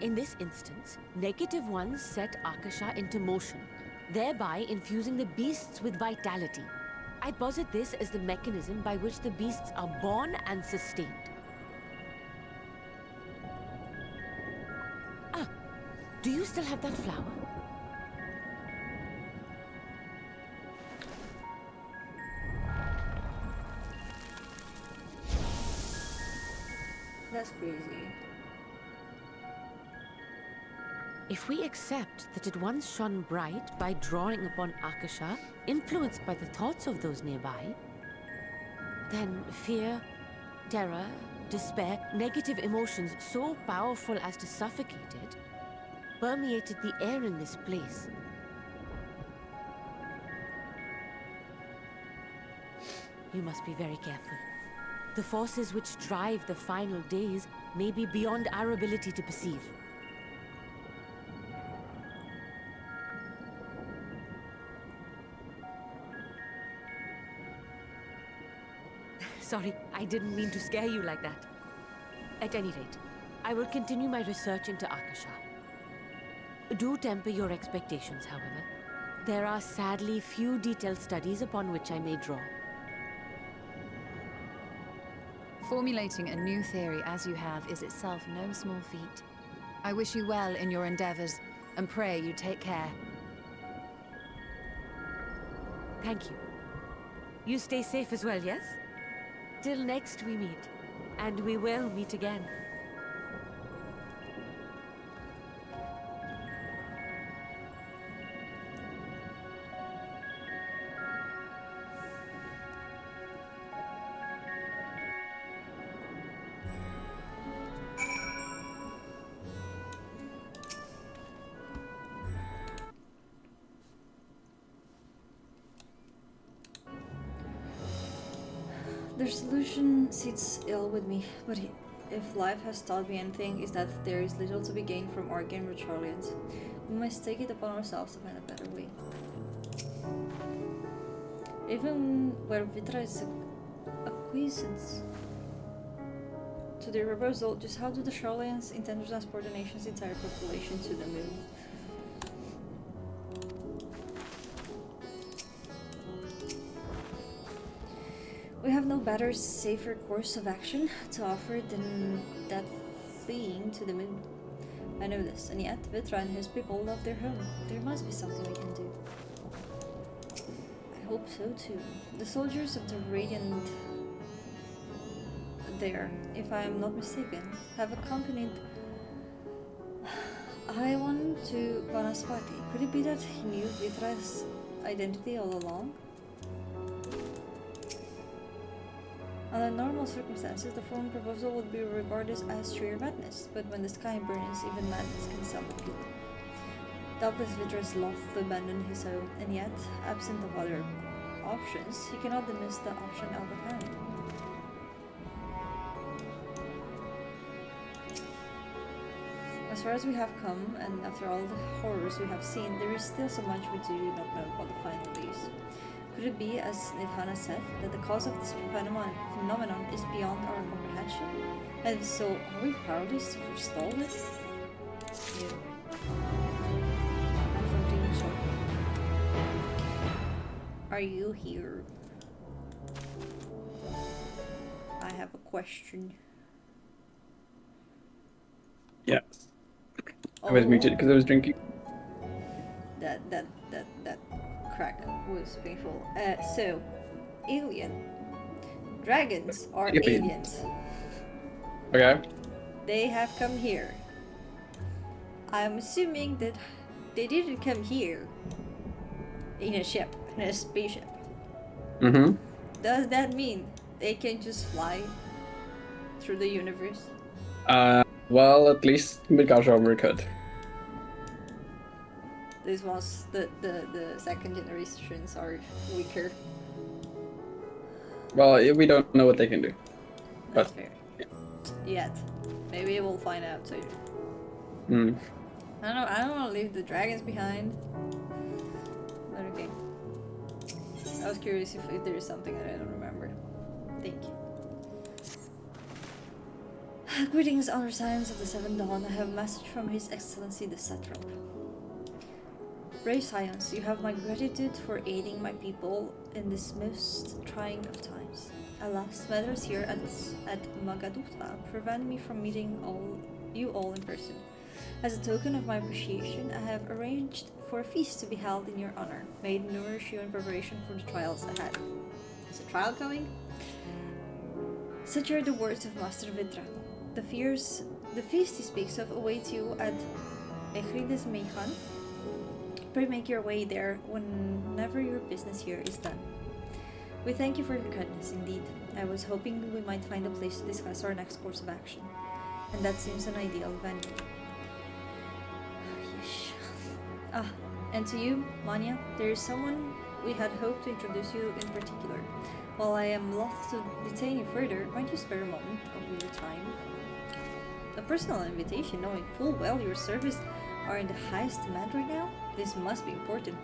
In this instance, negative ones set Akasha into motion, thereby infusing the beasts with vitality. I posit this as the mechanism by which the beasts are born and sustained. Ah, do you still have that flower? That's crazy. If we accept that it once shone bright by drawing upon Akasha, influenced by the thoughts of those nearby, then fear, terror, despair, negative emotions so powerful as to suffocate it, permeated the air in this place. You must be very careful. The forces which drive the final days may be beyond our ability to perceive. Sorry, I didn't mean to scare you like that. At any rate, I will continue my research into Akasha. Do temper your expectations, however. There are sadly few detailed studies upon which I may draw. Formulating a new theory as you have is itself no small feat. I wish you well in your endeavors, and pray you take care. Thank you. You stay safe as well, yes? Till next we meet. And we will meet again. Their solution sits ill with me, but if life has taught me anything, is that there is little to be gained from arguing with Charlians. We must take it upon ourselves to find a better way. Even where Vitra is acquiescence to the reversal, just how do the Charlians intend to transport the nation's entire population to the moon? have no better, safer course of action to offer than that fleeing to the moon. I know this, and yet Vitra and his people love their home. There must be something we can do. I hope so too. The soldiers of the Radiant there, if I am not mistaken, have accompanied Iwan to Vanaspati. Could it be that he knew Vitra's identity all along? Under normal circumstances, the foreign proposal would be regarded as sheer madness, but when the sky burns, even madness can self-appeal. Doubtless Vitra is loth to abandon his home, and yet, absent of other options, he cannot dismiss the option out of hand. As far as we have come, and after all the horrors we have seen, there is still so much we do not know about the final days. Could it be, as Nidhana said, that the cause of this phenomenon is beyond our comprehension? And if so, are we powerless to forestall it? Yeah. Are you here? I have a question. Yes. I was muted because I was drinking. That crack was painful. So, alien. Dragons are aliens. Okay. They have come here. I'm assuming that they didn't come here in a ship, in a spaceship. Mm-hmm. Does that mean they can just fly through the universe? Well, at least Midgard's could. This was the second generations are weaker. Well, we don't know what they can do. That's fair. Yet. Maybe we'll find out soon. Hmm. I don't want to leave the dragons behind. But okay. I was curious if there is something that I don't remember. Thank you. Greetings, honor science of the Seventh Dawn. I have a message from His Excellency the Satrap. Brave Science, you have my gratitude for aiding my people in this most trying of times. Alas, matters here at Magaduta prevent me from meeting you all in person. As a token of my appreciation, I have arranged for a feast to be held in your honor. May it nourish you in preparation for the trials ahead. Is a trial coming? Such are the words of Master Vitra. The feast he speaks of awaits you at Echrides Meichan. Pray make your way there whenever your business here is done. We thank you for your kindness indeed. I was hoping we might find a place to discuss our next course of action, and that seems an ideal venue. And to you, Manya, there is someone we had hoped to introduce you in particular. While I am loth to detain you further, might you spare a moment of your time? A personal invitation, knowing full well your service are in the highest demand right now? This must be important.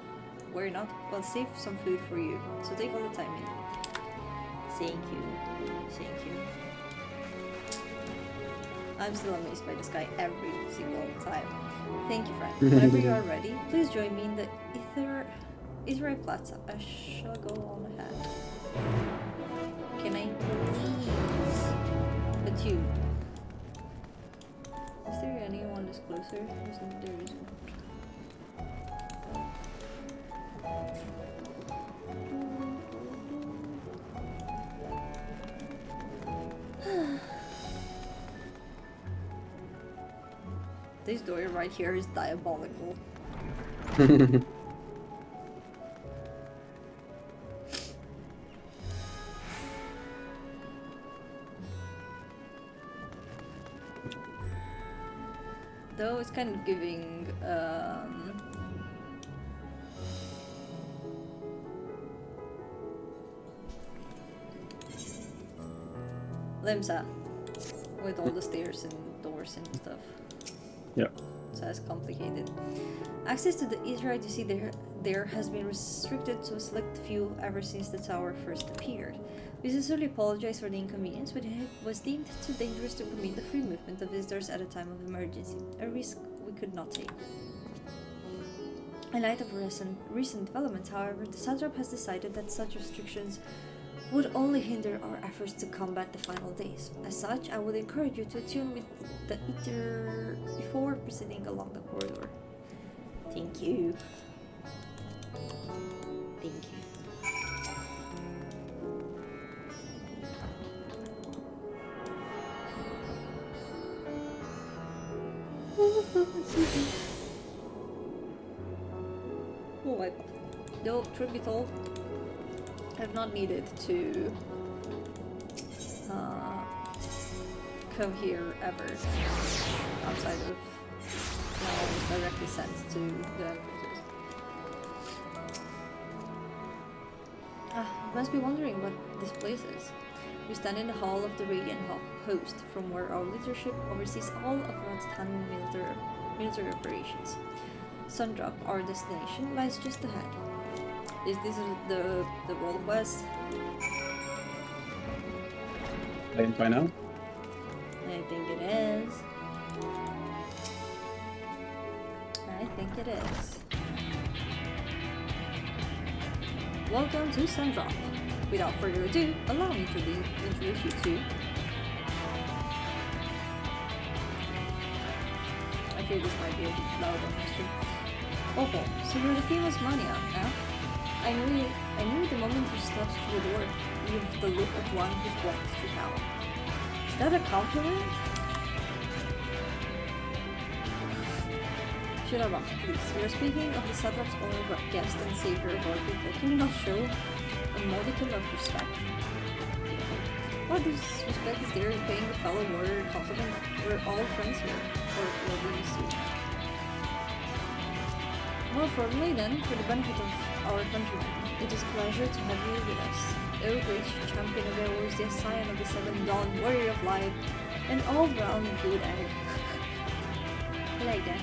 Where not, we'll save some food for you, so take all the time you need. Thank you. Thank you. I'm still amazed by this guy every single time. Thank you, friend. Whenever you are ready, please join me in the Israel Plaza. I shall go on ahead. Can I please? But you. Is there anyone that's closer? There is not. This door right here is diabolical. Though it's kind of giving Limsa with all the stairs and doors and stuff. Yeah. So it's complicated. Access to the Israelite you see there has been restricted to a select few ever since the tower first appeared. We sincerely apologize for the inconvenience, but it was deemed too dangerous to permit the free movement of visitors at a time of emergency, a risk we could not take. In light of recent developments, however, the Satrap has decided that such restrictions would only hinder our efforts to combat the final days. As such, I would encourage you to attune with the Ether before proceeding along the corridor. Thank you. Thank you. Oh my god. No, truth be told, I've not needed to come here ever outside of now I was directly sent to the entrances. You must be wondering what this place is. We stand in the hall of the Radiant Host, from where our leadership oversees all of Radstani military operations. Sundrop, our destination, lies just ahead. Is this the world quest? I didn't find out. I think it is. I think it is. Welcome to Sundrop. Without further ado, allow me to introduce you to... I fear this might be a bit loud on my stream. Oh, so you're the famous Mania, now? I knew the moment you stepped through the door, you have the look of one who's walked through hell. Is that a compliment? Shut up, please. We are speaking of the Satrap's only guest and savior of our people. Can you not show a modicum of respect? What disrespect is there in paying a fellow warrior a compliment? We're all friends here. Or will we soon? More formally then, for the benefit of our countrymen, it is a pleasure to have you with us. O great champion of heroes, the scion of the Seven Dawn, warrior of light, and all-round good egg. I like that.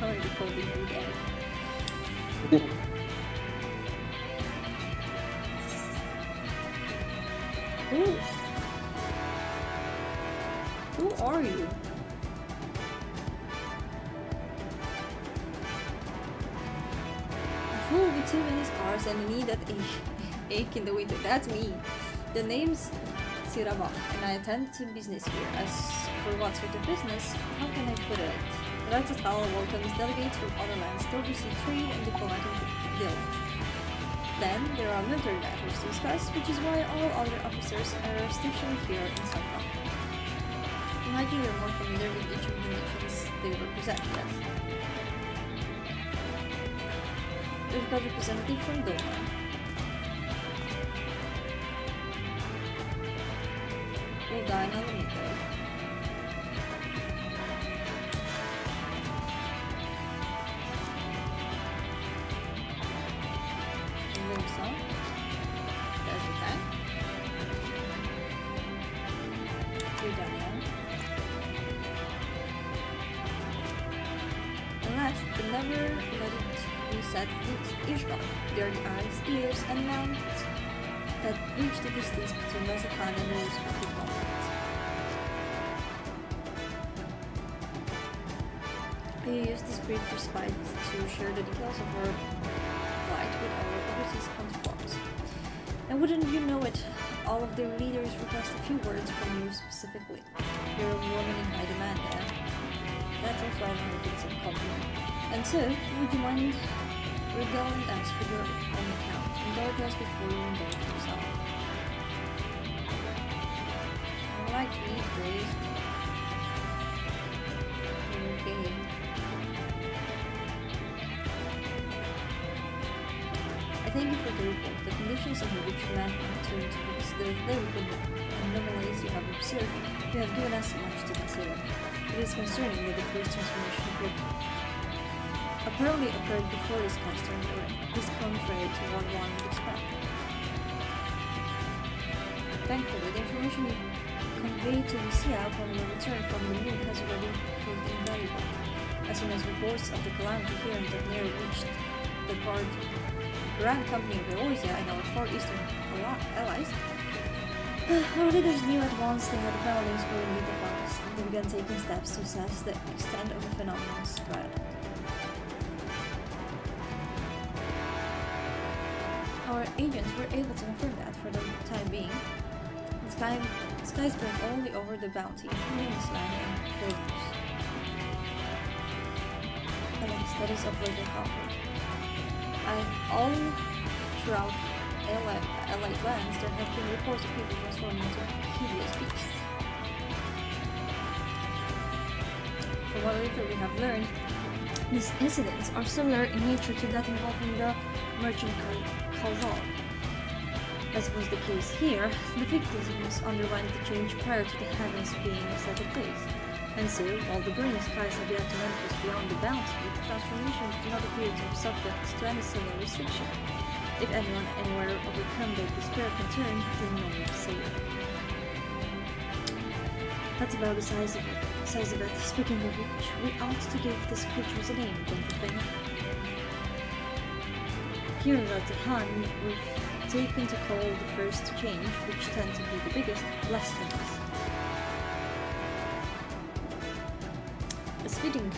I like to call it good egg. Who are you? A fool with too many scars and a knee that ache in the winter. That's me. The name's Sirabak, and I attend to business here. As for what sort of business, how can I put it? Ratzatal welcomes delegates from other lands to oversee trade and diplomatic dealings. Then there are military matters to discuss, which is why all other officers are stationed here in Sundrop. Imagine you're more familiar with each of the nations they represent, yes? We've got a representative from Doma. Uldana Lamiko. They are the eyes, ears, and mouths that reach the distance between Razakhan and their respective homelands. We use this brief respite to share the details of our plight with our overseas counterparts. And wouldn't you know it, all of their leaders request a few words from you specifically. You're a woman in high demand, eh? That's also another piece of compliment. And so, would you mind regaling us with your own account? Indulge us before you indulge yourself. I like to eat praised. Okay. I thank you for the report. The conditions under which man returned to peace, the lyrical anomalies you have observed, you have given us much to consider. It is concerning that the first transformation group apparently occurred before this class turned around. This contrary to what one would expect. Thankfully, the information you conveyed to Lucia upon your return from the moon has already proved invaluable. As soon as reports of the calamity here in Dagner reached the Grand Company of Eorzea and our far eastern allies, our leaders knew at once they had families were indeed the past. They began taking steps to assess the extent of the phenomenon's spread. our agents were able to confirm that for the time being. The skies burn only over the Bounty, Luminous Land, and Portus. At least that is of little comfort. And all throughout allied lands, there have been reports of people transforming into hideous beasts. From what little we have learned, these incidents are similar in nature to that involving the merchant Khazar. As was the case here, the victims underwent the change prior to the heavens being set ablaze. And so, while the burning skies have yet to manifest beyond the Bounty, the transformations do not appear to be subject to any similar restriction. If anyone anywhere overcome their despair can turn, then no one will save it. That's about the size of it. Speaking of which, we ought to give these creatures a name, don't you think? Here at the Han, we've taken to call the first change, which tend to be the biggest, blasphemies. As fitting as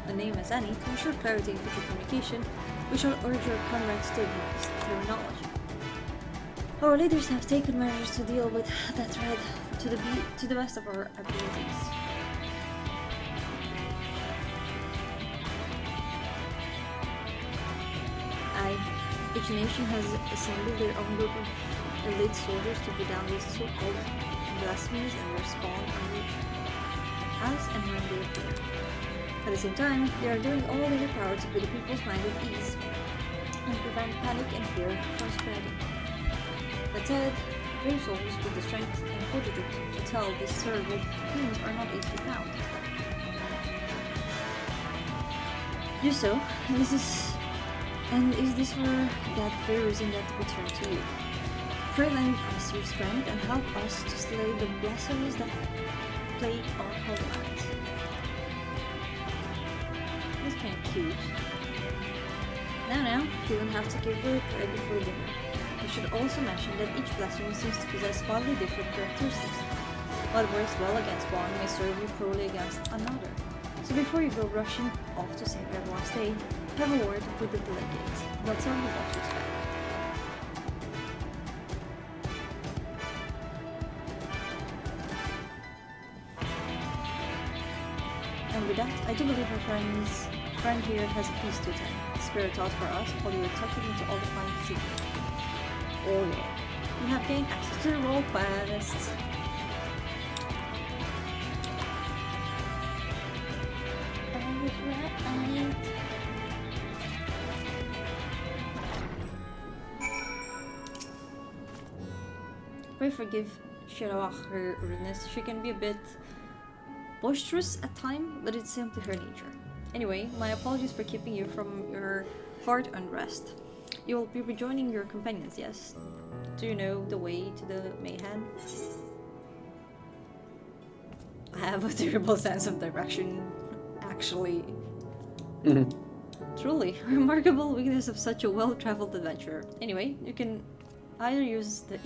a name as any, to ensure clarity in future communication, we shall urge your comrades to use their knowledge. Our leaders have taken measures to deal with that threat to the best of our abilities. Each nation has assembled their own group of elite soldiers to put down these so-called blasphemies and respond as and when they appear. At the same time, they are doing all in their power to put the people's mind at ease and prevent panic and fear from spreading. That said, brave souls with the strength and fortitude to tell these terrible things are not easily found. Do so, and is this for that very reason that we turn to you? Pray lend us your strength and help us to slay the blasphemies that plague our homeland. That's kind of cute. Now, you don't have to give her right before dinner. I should also mention that each blasphemy seems to possess wildly different characteristics. What works well against one may serve you poorly against another. So before you go rushing off to save everyone's day, have a word with the delegates. They'll tell you what to expect. And with that, I do believe our friend here has a feast to attend. Spare a thought for us while you are tucking into all the fine secrets. Oh yeah. You have gained access to the role quests. Pray forgive Shirawak her rudeness. She can be a bit boisterous at times, but it's simply her nature. Anyway, my apologies for keeping you from your heart unrest. You will be rejoining your companions, yes? Do you know the way to the Mayhem? I have a terrible sense of direction, actually. Truly, a remarkable weakness of such a well-traveled adventurer. Anyway, you can either use the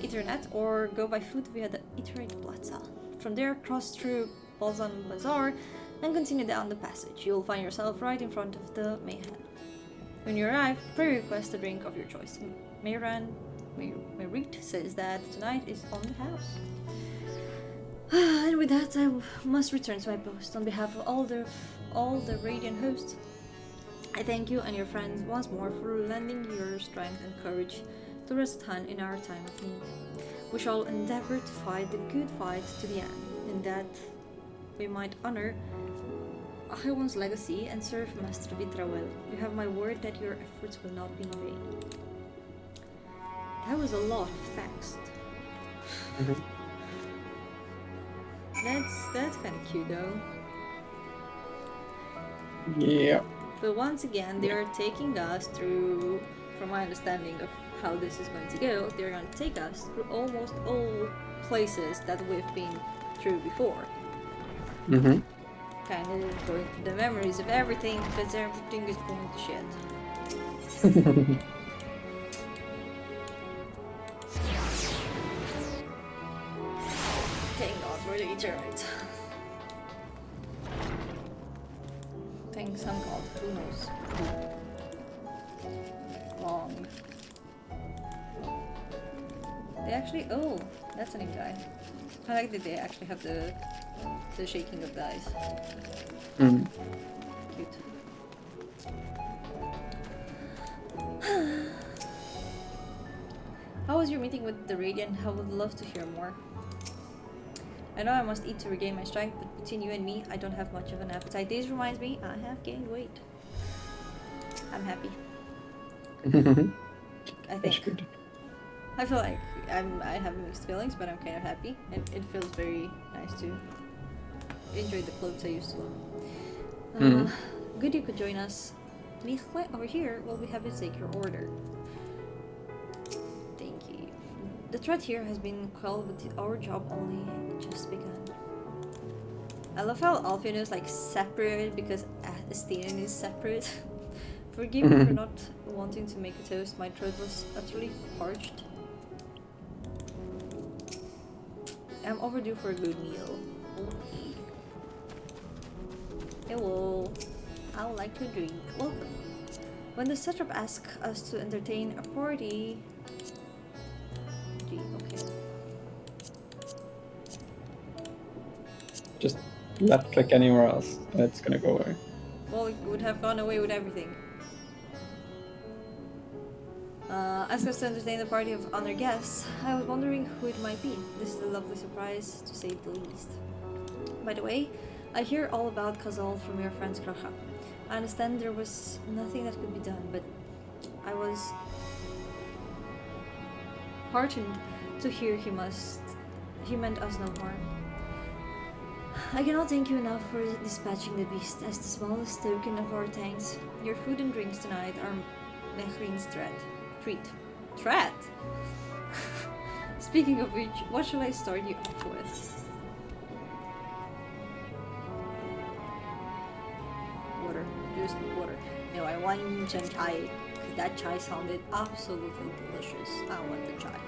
Ethernet or go by foot via the Iterate Plaza. From there, cross through Balzan Bazaar and continue down the passage. You'll find yourself right in front of the Mayhem. When you arrive, pray request a drink of your choice. Mayrit says that tonight is on the house. And with that, I must return to my post. On behalf of all the Radiant hosts, I thank you and your friends once more for lending your strength and courage to Rasatan in our time of need. We shall endeavor to fight the good fight to the end, and that we might honor Ahaiwan's legacy and serve Master Vitra well. You have my word that your efforts will not be in vain. That was a lot of text. That's kind of cute though. Yeah. But once again, they are taking us through, from my understanding of how this is going to go, they're going to take us through almost all places that we've been through before. Kind of going through the memories of everything, because everything is going to shit. Thank God for the Eternite. Thank some God, who knows? Oh. actually... Oh, that's a new die. I like that they actually have the shaking of dice. Mm. Cute. How was your meeting with the Radiant? I would love to hear more. I know I must eat to regain my strength, but between you and me, I don't have much of an appetite. This reminds me, I have gained weight. I'm happy. I think. I feel like I have mixed feelings, but I'm kind of happy, and it feels very nice to enjoy the clothes I used to love. Good you could join us. Michle over here will be happy to take your order. Thank you. The threat here has been quelled, but our job only just begun. I love how Alfion is like separate because Estinian is separate. Forgive me for not wanting to make a toast. My throat was utterly parched. I'm overdue for a good meal. Okay. Hello. I would like to drink. Welcome. When the satrap asks us to entertain a party... Gee, okay. Just left click anywhere else and it's gonna go away. Well, it would have gone away with everything. Ask us to entertain the party of honored guests. I was wondering who it might be. This is a lovely surprise, to say the least. By the way, I hear all about Kazal from your friends Kracha. I understand there was nothing that could be done, but I was heartened to hear he meant us no harm. I cannot thank you enough for dispatching the beast. As the smallest token of our thanks, your food and drinks tonight are Mehrin's treat. Threat? Speaking of which, what shall I start you off with? Water. Just water. No, I want Chen chai, because that chai sounded absolutely delicious. I want the chai.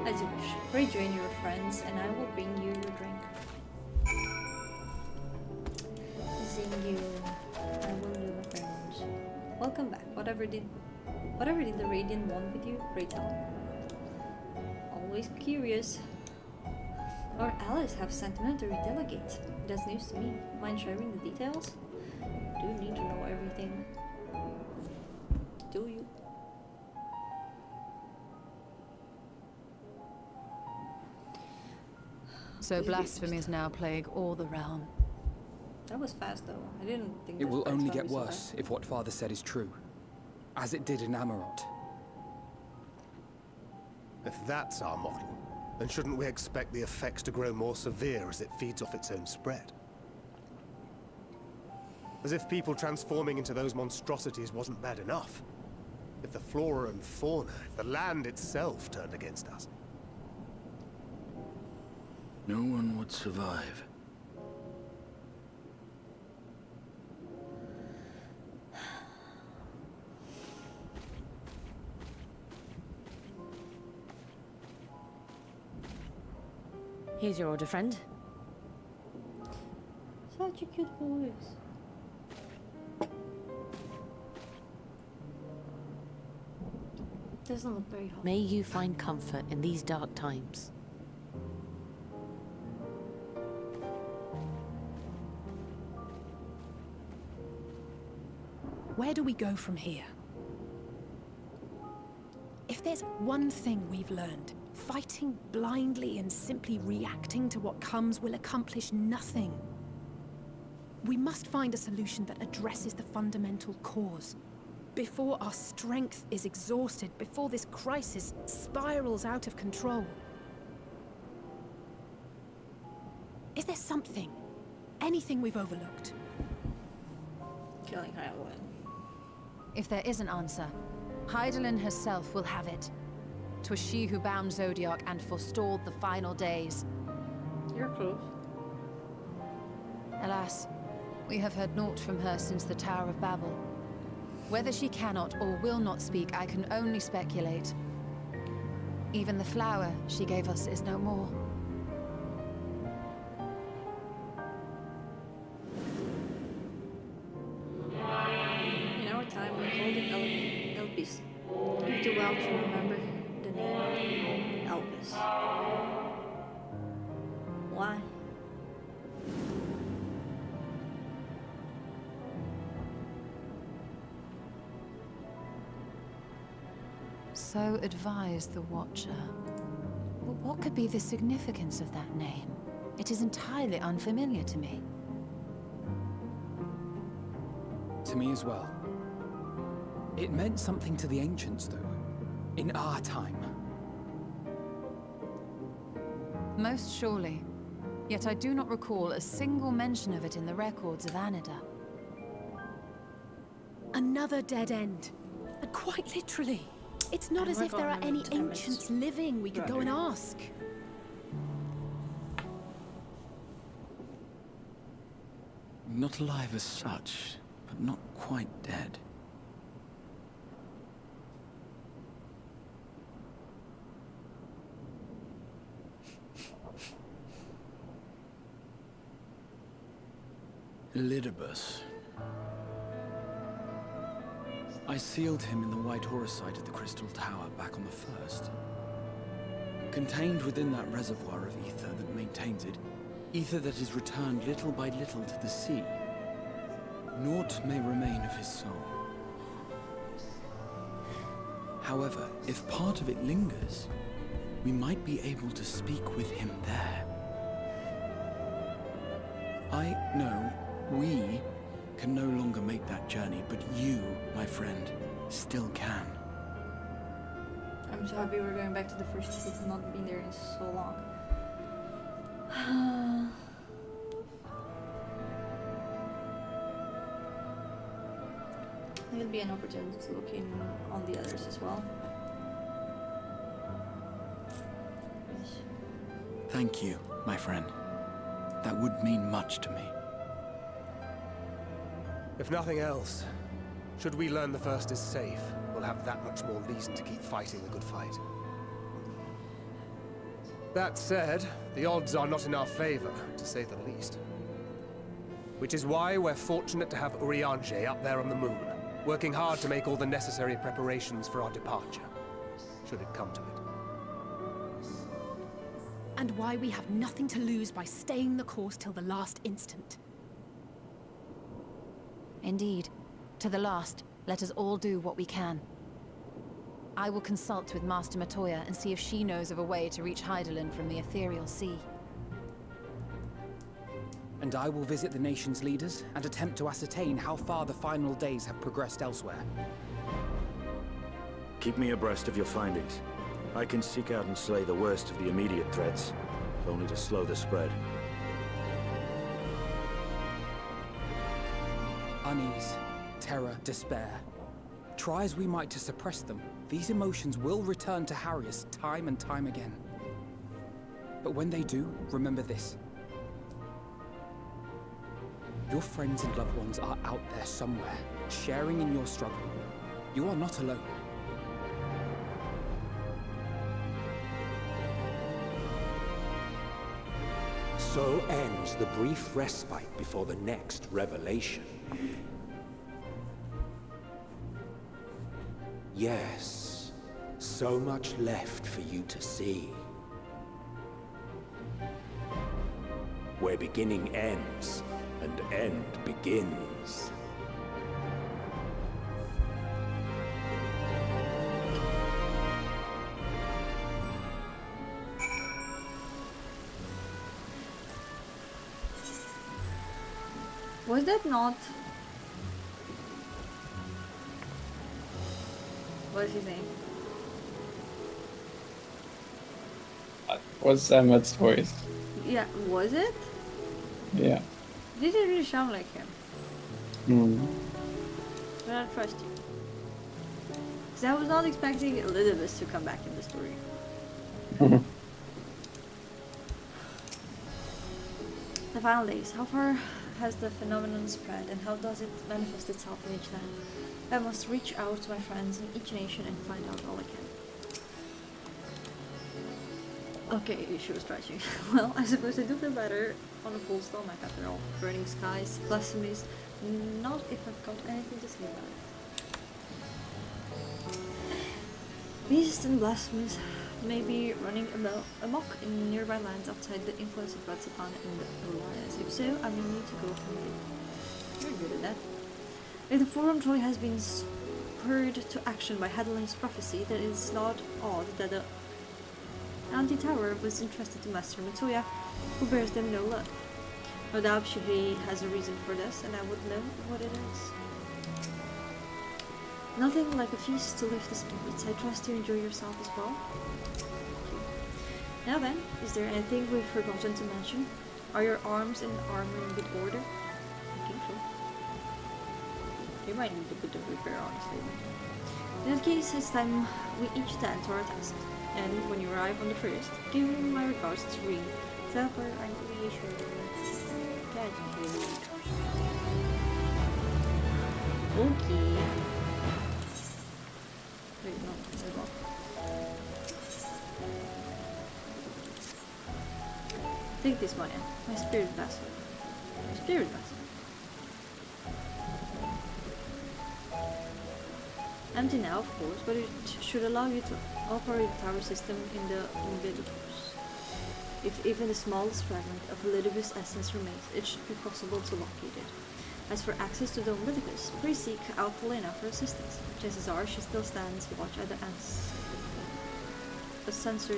As you wish. Pray join your friends, and I will bring you your drink. Zing you. I will do my friends. Welcome back. Whatever did the Radiant want with you? Pray tell. Always curious. Our allies have sent military delegates. That's news to me. Mind sharing the details? Do you need to know everything? Do you? So blasphemies now plague all the realm. That was fast though. I didn't think It will this only fight get would be so worse fast. if what Father said is true. As it did in Amarot. If that's our model, then shouldn't we expect the effects to grow more severe as it feeds off its own spread? As if people transforming into those monstrosities wasn't bad enough. If the flora and fauna, if the land itself turned against us. No one would survive. Here's your order, friend. Such a cute voice. Doesn't look very hot. May you find comfort in these dark times. Where do we go from here? If there's one thing we've learned, fighting blindly and simply reacting to what comes will accomplish nothing. We must find a solution that addresses the fundamental cause. Before our strength is exhausted, before this crisis spirals out of control. Is there something, anything we've overlooked? Killing Hyalin. If there is an answer, Hydaelyn herself will have it. 'Twas she who bound Zodiac and forestalled the final days. You're close. Alas, we have heard naught from her since the Tower of Babel. Whether she cannot or will not speak, I can only speculate. Even the flower she gave us is no more. In our time, we called it Elpis. You do well to remember the name. Elvis. Why? So advised the Watcher. But what could be the significance of that name? It is entirely unfamiliar to me. To me as well. It meant something to the ancients, though. In our time. Most surely. Yet I do not recall a single mention of it in the records of Anida. Another dead end. And quite literally. It's not And as we're if there are going any to Emma's ancients living we could go and brother. ask. Not alive as such, but not quite dead. Elidibus. I sealed him in the White Horus site at the Crystal Tower back on the first. Contained within that reservoir of ether that maintains it, ether that is returned little by little to the sea. Naught may remain of his soul. However, if part of it lingers, we might be able to speak with him there. I know we can no longer make that journey, but you, my friend, still can. I'm so happy we're going back to the first city. I've not been there in so long. It'll be an opportunity to look in on the others as well. Yes. Thank you, my friend. That would mean much to me. If nothing else, should we learn the first is safe, we'll have that much more reason to keep fighting the good fight. That said, the odds are not in our favor, to say the least. Which is why we're fortunate to have Urianger up there on the moon, working hard to make all the necessary preparations for our departure, should it come to it. And why we have nothing to lose by staying the course till the last instant. Indeed. To the last, let us all do what we can. I will consult with Master Matoya and see if she knows of a way to reach Hydaelyn from the ethereal sea. And I will visit the nation's leaders and attempt to ascertain how far the final days have progressed elsewhere. Keep me abreast of your findings. I can seek out and slay the worst of the immediate threats, if only to slow the spread. Unease, terror, despair. Try as we might to suppress them, these emotions will return to harry us time and time again. But when they do, remember this. Your friends and loved ones are out there somewhere, sharing in your struggle. You are not alone. So ends the brief respite before the next revelation. Yes, so much left for you to see. Where beginning ends, and end begins. Was that not... What is his name? Was Emmett's voice? Yeah, was it? Yeah. Did it really sound like him? Hmm. But I trust you. Because I was not expecting Elidibus to come back in the story. The final days. How far has the phenomenon spread and how does it manifest itself in each land? I must reach out to my friends in each nation and find out all I can. Okay, she was stretching. Well, I suppose I do feel better on a full stomach after all. Burning skies, blasphemies, not if I've got anything to say about it. Beasts and blasphemies, maybe running amok in nearby lands outside the influence of Ratzapan and the Alliance. If so, I will need to go from it. You're good at that. If the Forum Troy has been spurred to action by Hadlin's prophecy, then it's not odd that the Anti-Tower was entrusted to Master Mitoya, who bears them no love. No doubt he has a reason for this, and I would know what it is. Nothing like a feast to lift the spirits. I trust you enjoy yourself as well. Now then, is there anything we've forgotten to mention? Are your arms and armor in good order? I think so. You might need a bit of repair, honestly. In that case, it's time we each stand to our task. And when you arrive on the first, give my regards to Reen. Tell her I'm really sure that's really okay. Wait, no, there we go. Take this one in. My spirit vessel. My spirit vessel. Empty now, of course, but it should allow you to operate the tower system in the Umbilicus. If even the smallest fragment of Elidibus' essence remains, it should be possible to locate it. As for access to the Umbilicus, please seek out Helena for assistance. Chances are she still stands watch at the sensor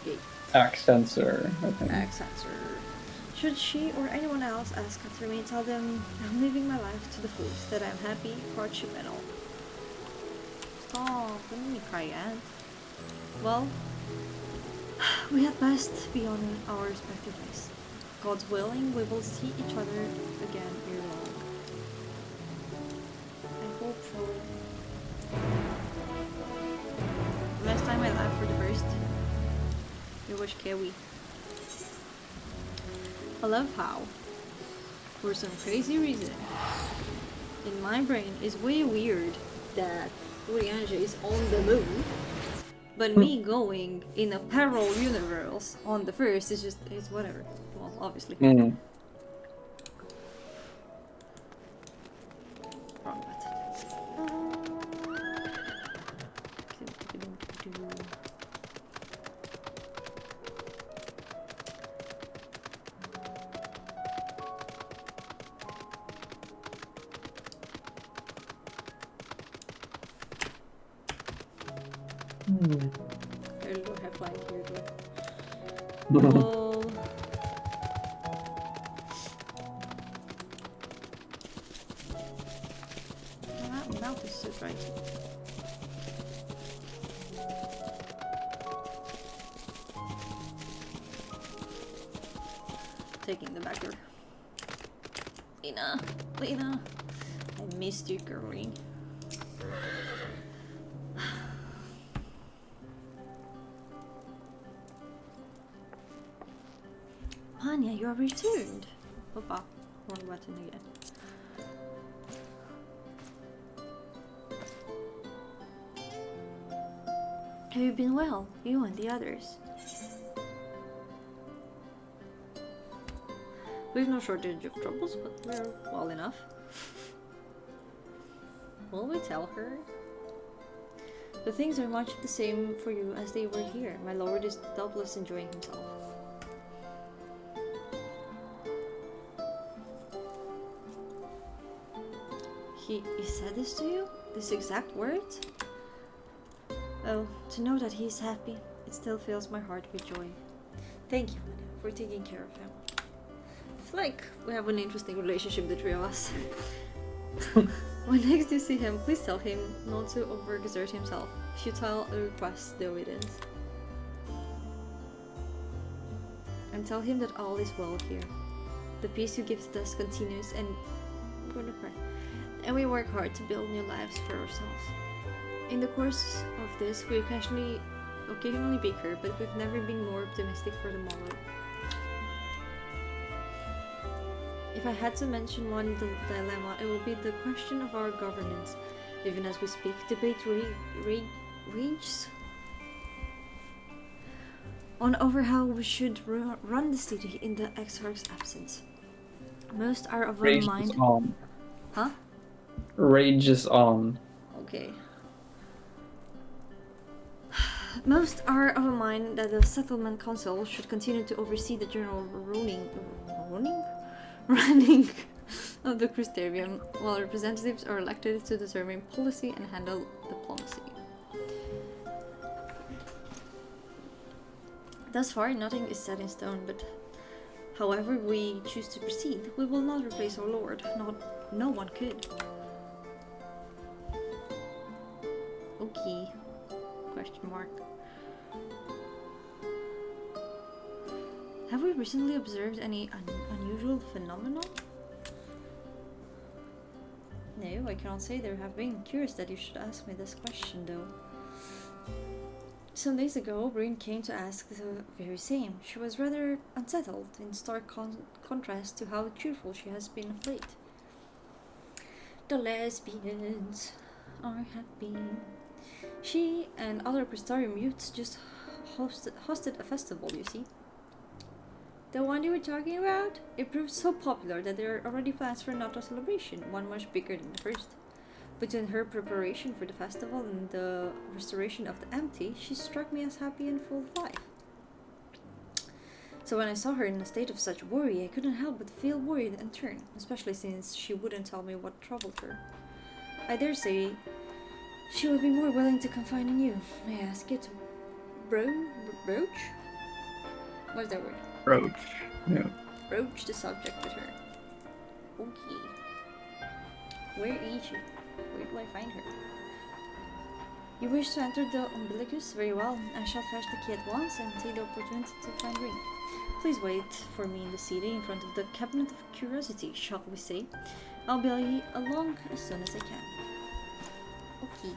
gate. Accensor, I think. Accensor. Should she or anyone else ask after me, tell them I'm living my life to the fullest, that I'm happy, hardship and all. Stop, don't make me cry again. Well, we had best be on our respective ways. God's willing, we will see each other again ere long. I hope so. Last time I laughed for the first. You wish Kiwi. I love how, for some crazy reason, in my brain it's way weird that Urianger is on the moon, but me going in a parallel universe on the first is just, it's whatever. Well, obviously. Mm. Wrong I don't have flying here, do I? Oh. My mouth is so dry. Taking the back door. Lena, I missed you, girlie. Anya, you are returned. Opa, wrong button again. Have you been well, you and the others? We've no shortage of troubles, but we're well enough. Will we tell her? The things are much the same for you as they were here. My lord is doubtless enjoying himself. He said this to you? These exact words? Oh, to know that he's happy, it still fills my heart with joy. Thank you, Anya, for taking care of him. I feel like we have an interesting relationship, the three of us. When next you see him, please tell him not to overexert himself. Futile a request though it is. And tell him that all is well here. The peace you give to us continues, and I'm gonna cry. And we work hard to build new lives for ourselves. In the course of this, we occasionally bicker, but we've never been more optimistic for the morrow. If I had to mention one dilemma, it will be the question of our governance. Even as we speak, debate rages on over how we should run the city in the Exarch's absence. Most are of one mind. On. Huh? Rages on. Okay. Most are of a mind that the settlement council should continue to oversee the general running of the Crystarium, while representatives are elected to determine policy and handle diplomacy. Thus far, nothing is set in stone, but however we choose to proceed, we will not replace our lord. No one could. Okay. Question mark. Have we recently observed any unusual phenomena? No, I cannot say there have been. Curious that you should ask me this question, though. Some days ago, Bryn came to ask the very same. She was rather unsettled, in stark contrast to how cheerful she has been of late. The lesbians are happy. She and other Crystarium youths just hosted a festival, you see. The one you were talking about? It proved so popular that there are already plans for another celebration, one much bigger than the first. Between her preparation for the festival and the restoration of the empty, she struck me as happy and full of life. So when I saw her in a state of such worry, I couldn't help but feel worried in turn, especially since she wouldn't tell me what troubled her. I dare say she would be more willing to confide in you. May I ask you to broach? What's that word? Broach. Yeah. Broach the subject with her. Okay. Where is she? Where do I find her? You wish to enter the umbilicus? Very well. I shall fetch the key at once and take the opportunity to find Ring. Please wait for me in the city in front of the Cabinet of Curiosity, shall we say. I'll be along as soon as I can. Okay.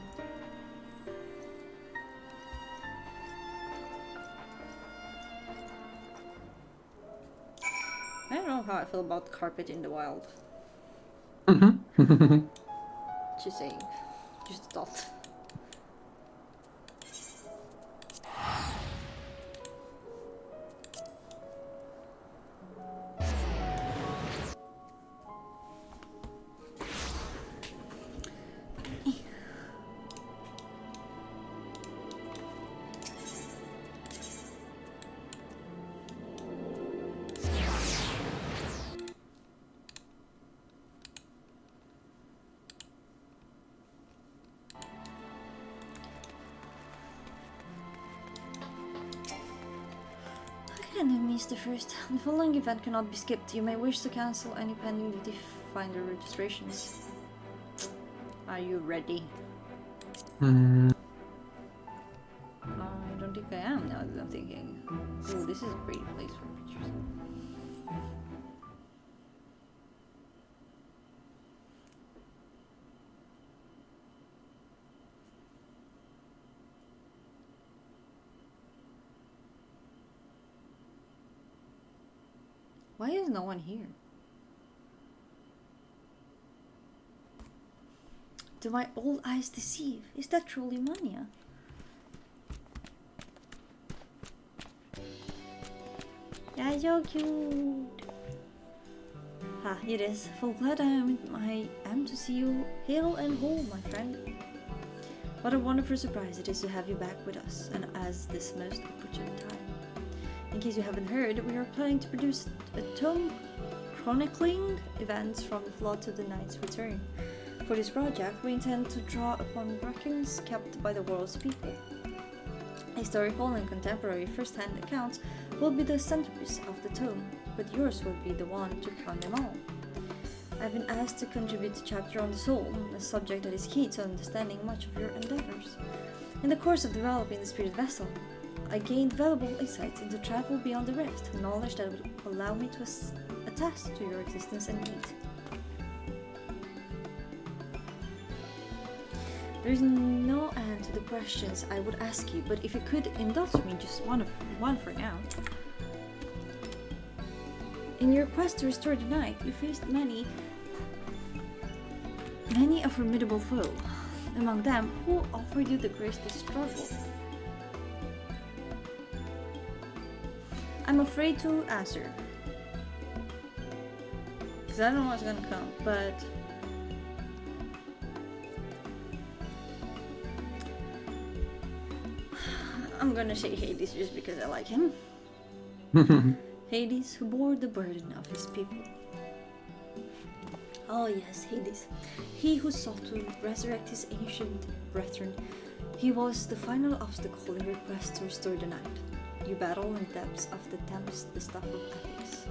I don't know how I feel about carpet in the wild. Just saying. Just a thought. The first. The following event cannot be skipped. You may wish to cancel any pending duty finder registrations. Are you ready? I don't think I am now that I'm thinking. Oh, this is a great place for pictures. Why is no one here? Do my old eyes deceive? Is that truly mania? Yeah, so cute. Ah, it is. Full glad I am to see you hale and whole, my friend. What a wonderful surprise it is to have you back with us, and as this most opportune time. In case you haven't heard, we are planning to produce a tome chronicling events from the flood to the knight's return. For this project, we intend to draw upon records kept by the world's people. Historical and contemporary first-hand accounts will be the centerpiece of the tome, but yours will be the one to crown them all. I've been asked to contribute a chapter on the soul, a subject that is key to understanding much of your endeavors. In the course of developing the spirit vessel, I gained valuable insights into travel beyond the rift, knowledge that would allow me to attest to your existence and need. There is no end to the questions I would ask you, but if you could indulge me just one for now. In your quest to restore the night, you faced many a formidable foe. Among them, who offered you the grace to struggle? I'm afraid to answer, because I don't know what's gonna come, but I'm gonna say Hades just because I like him. Hades, who bore the burden of his people. Oh yes, Hades. He who sought to resurrect his ancient brethren. He was the final obstacle in your quest to restore the night. You battle in the depths of the tempest, the stuff of ethics.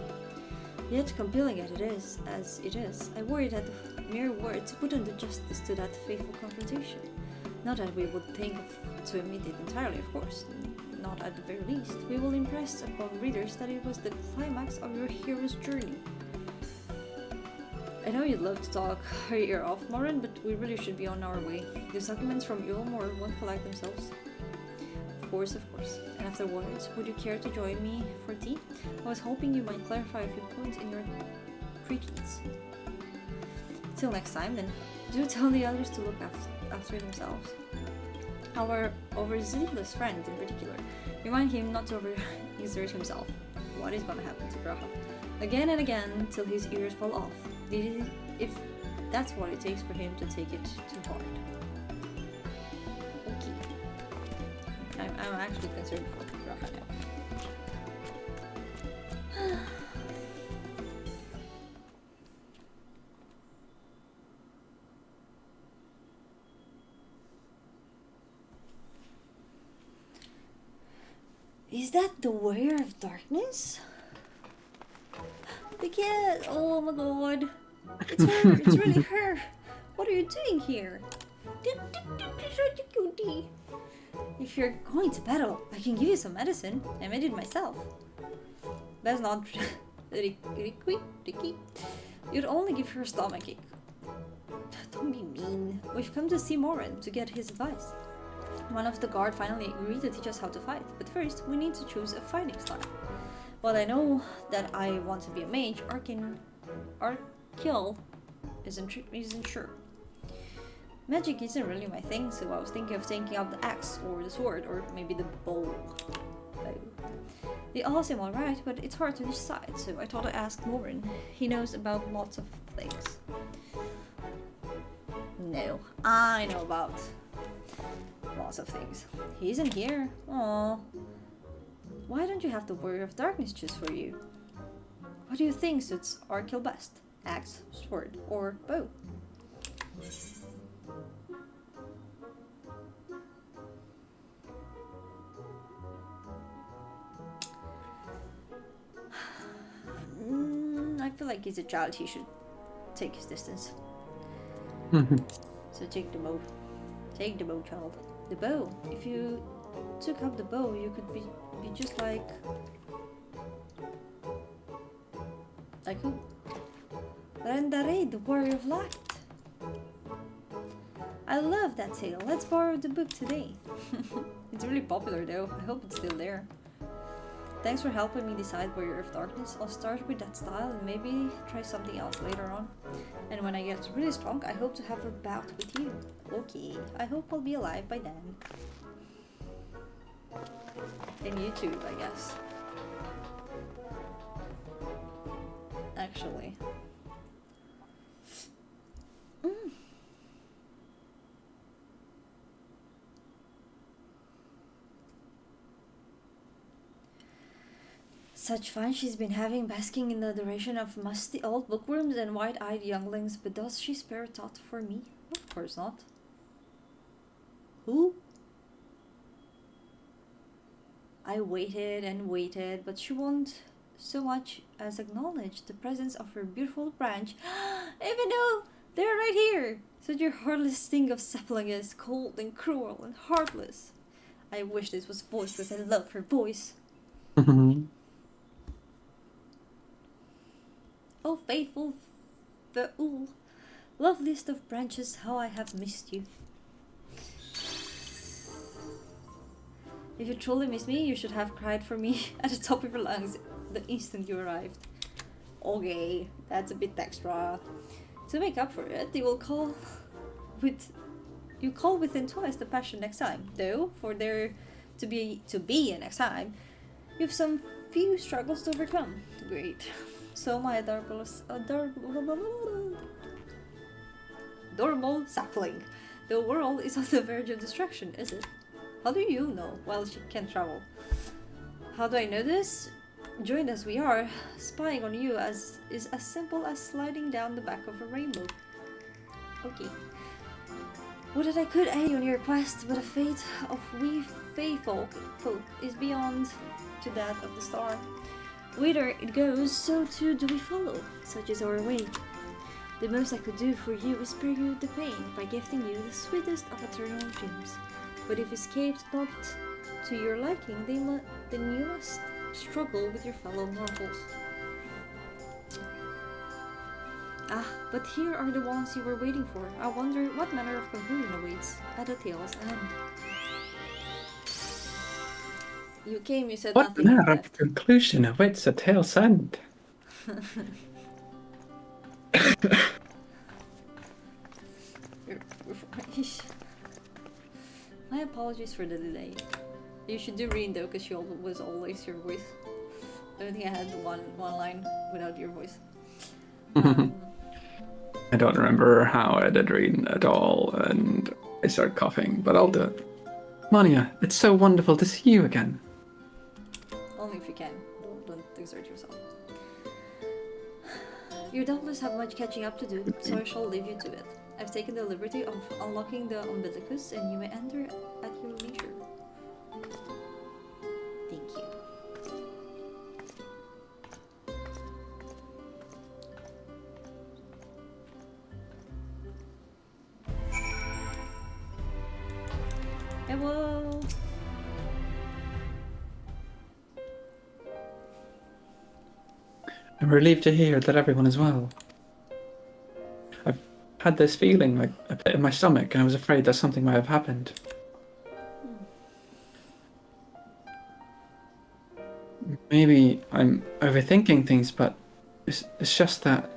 Yet compelling as it is, I worry that the mere words wouldn't do justice to that fateful confrontation. Not that we would think to omit it entirely, of course. Not at the very least. We will impress upon readers that it was the climax of your hero's journey. I know you'd love to talk her ear off, Morin, but we really should be on our way. These documents from Ulmor won't collect themselves. Of course. And afterwards, would you care to join me for tea? I was hoping you might clarify a few points in your treatise. Till next time, then, do tell the others to look after themselves. Our overzealous friend, in particular, remind him not to overexert himself. What is gonna happen to Graha? Again and again, till his ears fall off. If that's what it takes for him to take it too hard. Okay. I'm actually concerned for Graha now. Is that the Warrior of Darkness? The cat! Oh my god! It's her! It's really her! What are you doing here? If you're going to battle, I can give you some medicine. I made it myself. That's not Ricky. You'd only give her a stomachache. Don't be mean. We've come to see Morin to get his advice. One of the guard finally agreed to teach us how to fight, but first we need to choose a fighting style. While I know that I want to be a mage, Arkill isn't sure. Magic isn't really my thing, so I was thinking of taking up the axe or the sword or maybe the bow. They all seem alright, but it's hard to decide, so I thought I'd ask Morin. He knows about lots of things. No, I know about lots of things. He isn't here. Aww. Why don't you have the Warrior of Darkness choose for you? What do you think suits Arkill best? Axe, sword, or bow? I feel like he's a child. He should take his distance. So take the bow. Take the bow, child. The bow. If you took up the bow, you could be just like who? Rendare, the Warrior of Light. I love that tale. Let's borrow the book today. It's really popular though. I hope it's still there. Thanks for helping me decide Warrior of Darkness. I'll start with that style and maybe try something else later on. And when I get really strong, I hope to have a bout with you. Okay, I hope I'll be alive by then. And YouTube, I guess. Actually. Such fun she's been having basking in the adoration of musty old bookworms and wide-eyed younglings, but does she spare a thought for me? Of course not. Who? I waited and waited, but she won't so much as acknowledge the presence of her beautiful branch, even though they're right here. Such a heartless thing of Saplingus, cold and cruel and heartless. I wish this was voice because I love her voice. Oh, faithful Ve'ul, loveliest of branches, how I have missed you. If you truly miss me, you should have cried for me at the top of your lungs the instant you arrived. Okay, that's a bit extra. To make up for it, you call within twice the passion next time. Though, for there to be a next time, you've some few struggles to overcome. Great. So my adorable sapling, the world is on the verge of destruction, is it? How do you know? Well, she can't travel. How do I know this? Joined as we are, spying on you is as simple as sliding down the back of a rainbow. Okay. Would that I could aid you on your quest, but the fate of we Fey folk is beyond to that of the star. Whither it goes, so too do we follow. Such is our way. The most I could do for you is spare you the pain by gifting you the sweetest of eternal dreams. But if escaped not to your liking, then you must struggle with your fellow mortals. Ah, but here are the ones you were waiting for. I wonder what manner of conclusion awaits at the tale's end. You came, you said What nothing. manner of conclusion awaits a tale's end? My apologies for the delay. You should do Reen though, because she was always your voice. I don't think I had one line without your voice. I don't remember how I did Reen at all, and I start coughing, but I'll do it. Mania, it's so wonderful to see you again. Only if you can. Don't exert yourself. You doubtless have much catching up to do, so I shall leave you to it. I've taken the liberty of unlocking the umbilicus, and you may enter at your leisure. Thank you. Hello. I'm relieved to hear that everyone is well. I've had this feeling like a pit in my stomach, and I was afraid that something might have happened. Maybe I'm overthinking things, but it's just that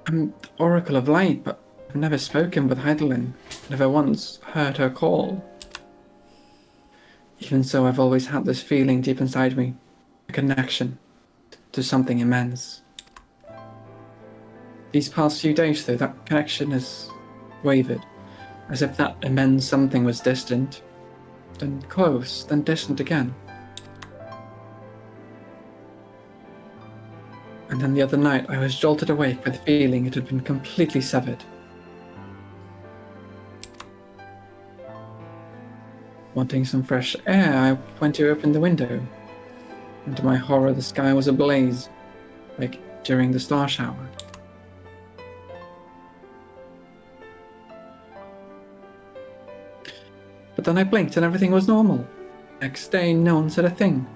I'm the Oracle of Light, but I've never spoken with Heidelin, never once heard her call. Even so, I've always had this feeling deep inside me, a connection to something immense. These past few days, though, that connection has wavered, as if that immense something was distant, then close, then distant again. And then the other night, I was jolted awake with the feeling it had been completely severed. Wanting some fresh air, I went to open the window, and to my horror, the sky was ablaze, like during the star shower. But then I blinked and everything was normal. Next day, no one said a thing.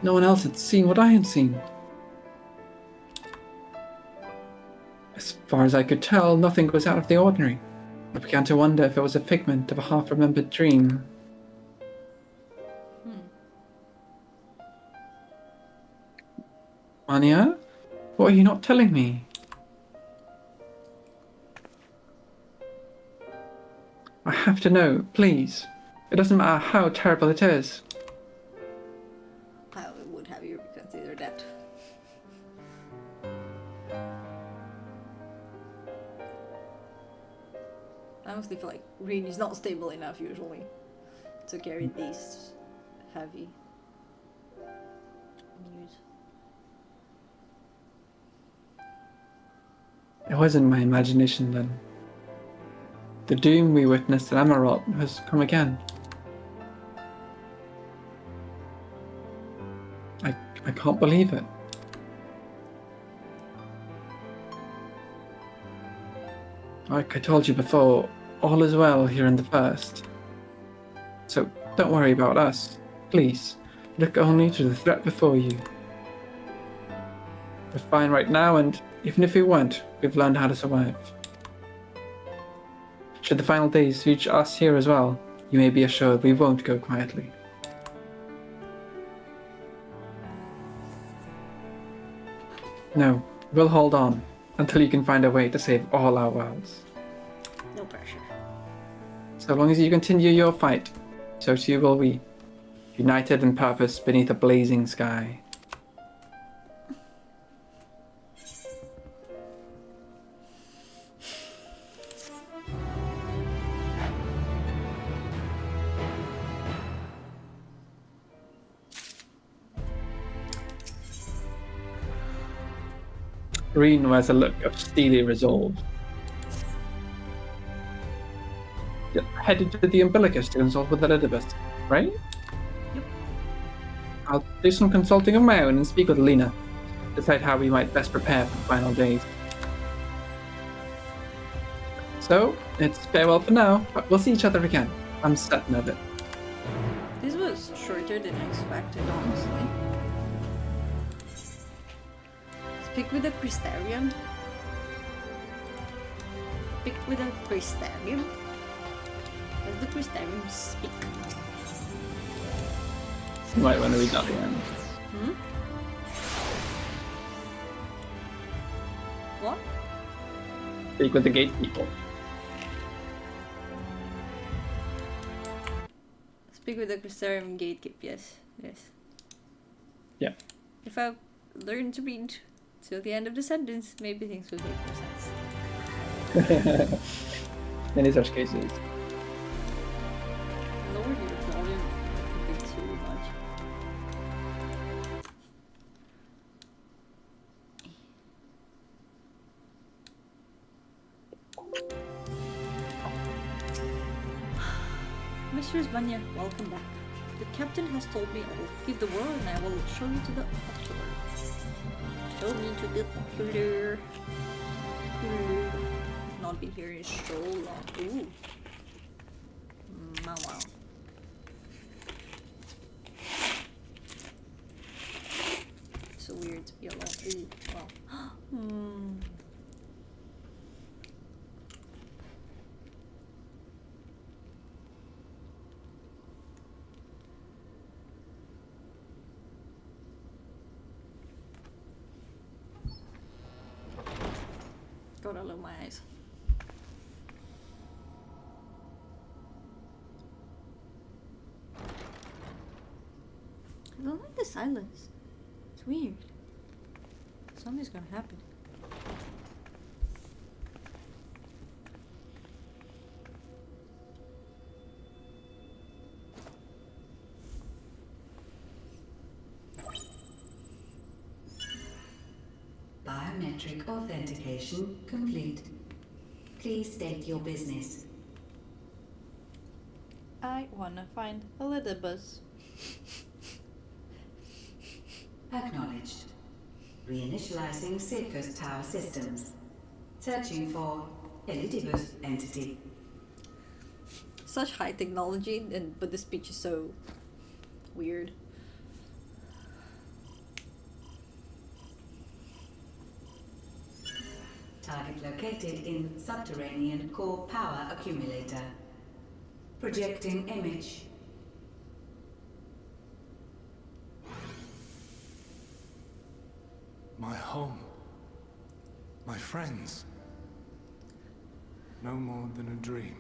No one else had seen what I had seen. As far as I could tell, nothing was out of the ordinary. I began to wonder if it was a figment of a half-remembered dream. Mania? What are you not telling me? I have to know, please. It doesn't matter how terrible it is. I would have you reconsider that. I honestly feel like Reen is not stable enough usually to carry these heavy news. It wasn't my imagination then. The doom we witnessed at Amarot has come again. I can't believe it. Like I told you before, all is well here in the First. So don't worry about us. Please, look only to the threat before you. We're fine right now, and even if we weren't, we've learned how to survive. Should the final days reach us here as well, you may be assured we won't go quietly. No, we'll hold on until you can find a way to save all our worlds. No pressure. So long as you continue your fight, so too will we, united in purpose beneath a blazing sky. green has a look of steely resolve. You're headed to the umbilicus to consult with Elizabeth, right? Yep. I'll do some consulting of my own and speak with Lena. Decide how we might best prepare for the final days. So, it's farewell for now, but we'll see each other again. I'm certain of it. This was shorter than I expected, honestly. Speak with a Crystarium. Speak with a Crystarium. Does the Crystarium speak? You might want to read that again. Hmm? What? Speak with the gate people. Speak with the Crystarium gatekeep, yes. Yes. Yeah. If I learn to read till the end of the sentence, maybe things will make more sense. In such cases. Lower your volume a bit too much. Mistress Vanya, welcome back. The captain has told me I will give the world and I will show you to the ocular. Show me to the ocular. I've not been here in so long. Ooh. Wow. So weird to be alone. Ooh, wow. God, I love my eyes. I don't like the silence. It's weird. Something's gonna happen. Biometric authentication complete. Please state your business. I wanna find Elidibus. Acknowledged. Reinitializing Safest Tower systems. Searching for Elidibus entity. Such high technology, but the speech is so weird. Target located in subterranean core power accumulator. Projecting image. My home. My friends. No more than a dream.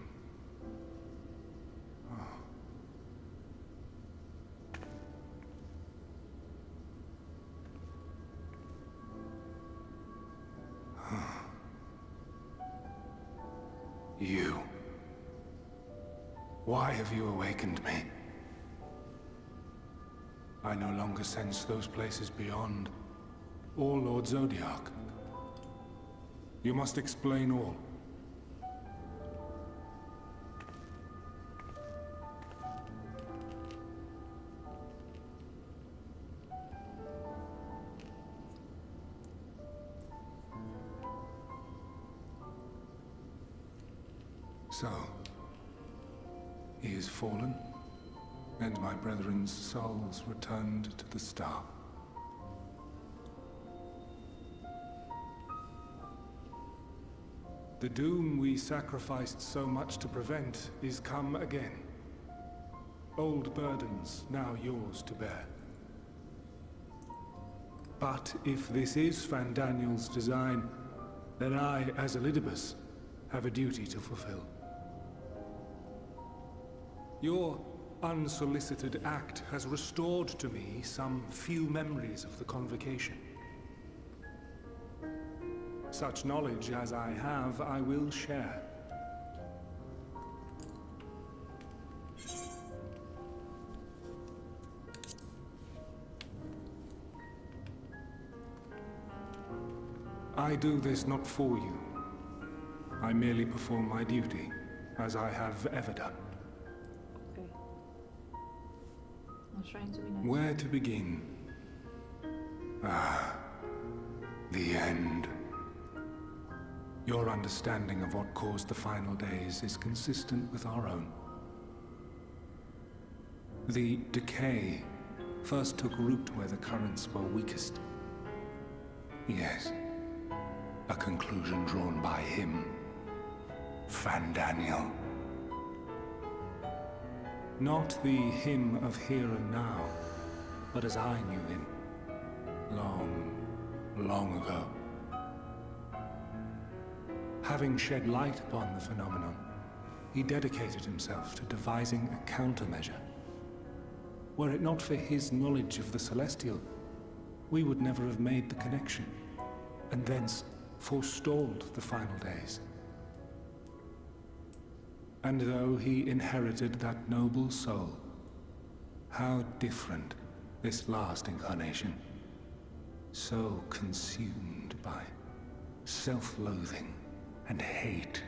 You. Why have you awakened me? I no longer sense those places beyond, or Lord Zodiac. You must explain all. So, he is fallen, and my brethren's souls returned to the star. The doom we sacrificed so much to prevent is come again. Old burdens now yours to bear. But if this is Fandaniel's design, then I, as Elidibus, have a duty to fulfill. Your unsolicited act has restored to me some few memories of the convocation. Such knowledge as I have, I will share. I do this not for you. I merely perform my duty, as I have ever done. Okay. I was trying to be nice. Where to begin? Ah, the end. Your understanding of what caused the final days is consistent with our own. The decay first took root where the currents were weakest. Yes, a conclusion drawn by him, Fandaniel. Not the him of here and now, but as I knew him, long, long ago. Having shed light upon the phenomenon, he dedicated himself to devising a countermeasure. Were it not for his knowledge of the Celestial, we would never have made the connection, and thence forestalled the final days. And though he inherited that noble soul, how different this last incarnation, so consumed by self-loathing and hate.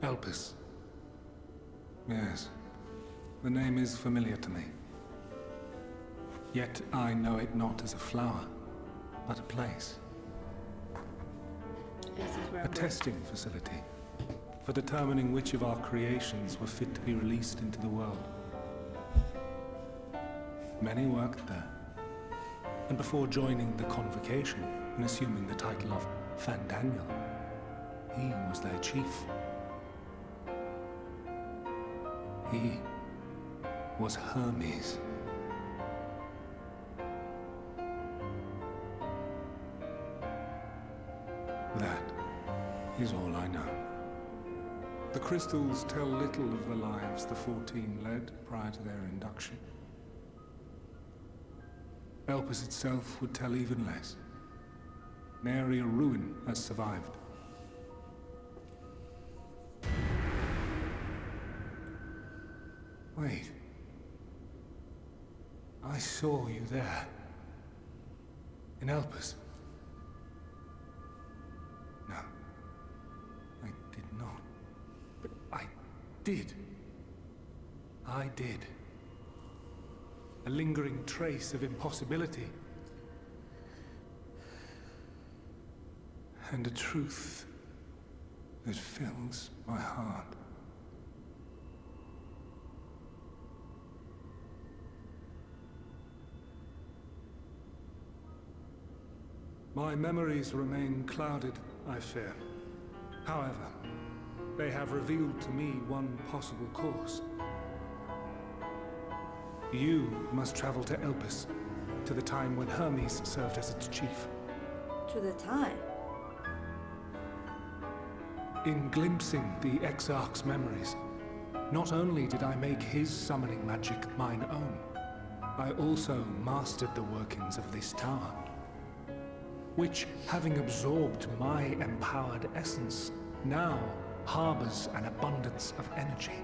Elpis. Yes, the name is familiar to me. Yet I know it not as a flower, but a place. A testing facility for determining which of our creations were fit to be released into the world. Many worked there, and before joining the convocation and assuming the title of Fandaniel, he was their chief. He was Hermes. That is all I know. The crystals tell little of the lives the 14 led prior to their induction. Elpis itself would tell even less. Nary a ruin has survived. Wait. I saw you there. In Elpis. No. I did not. But I did. I did. A lingering trace of impossibility. And a truth that fills my heart. My memories remain clouded, I fear. However, they have revealed to me one possible course. You must travel to Elpis, to the time when Hermes served as its chief. To the time? In glimpsing the Exarch's memories, not only did I make his summoning magic mine own, I also mastered the workings of this tower, which, having absorbed my empowered essence, now harbors an abundance of energy.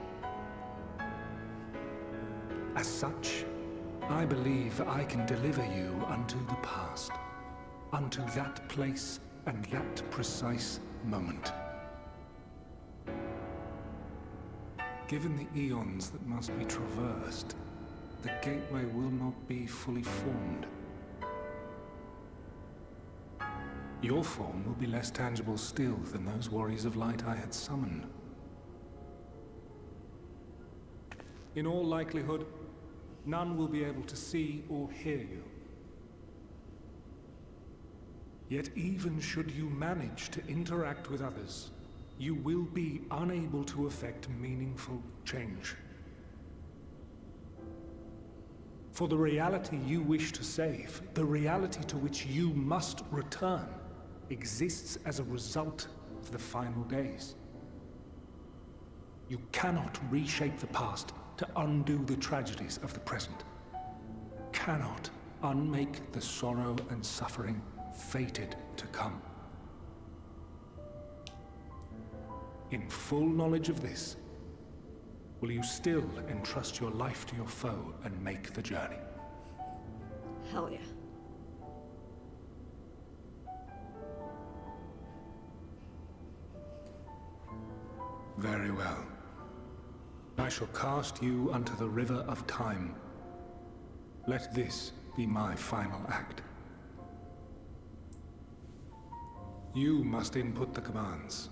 As such, I believe I can deliver you unto the past, unto that place and that precise moment. Given the eons that must be traversed, the gateway will not be fully formed. Your form will be less tangible still than those warriors of light I had summoned. In all likelihood, none will be able to see or hear you. Yet even should you manage to interact with others, you will be unable to effect meaningful change. For the reality you wish to save, the reality to which you must return, exists as a result of the final days. You cannot reshape the past to undo the tragedies of the present. Cannot unmake the sorrow and suffering fated to come. In full knowledge of this, will you still entrust your life to your foe and make the journey? Hell yeah. Very well. I shall cast you unto the river of time. Let this be my final act. You must input the commands.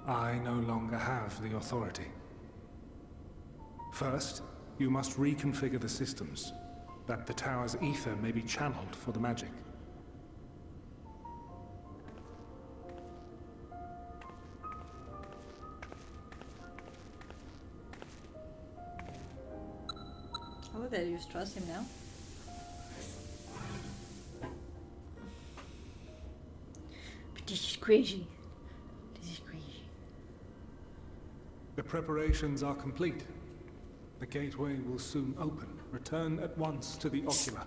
I no longer have the authority. First, you must reconfigure the systems, that the tower's ether may be channeled for the magic. Oh, they just trust him now. But this is crazy. This is crazy. The preparations are complete. The gateway will soon open. Return at once to the Ocula.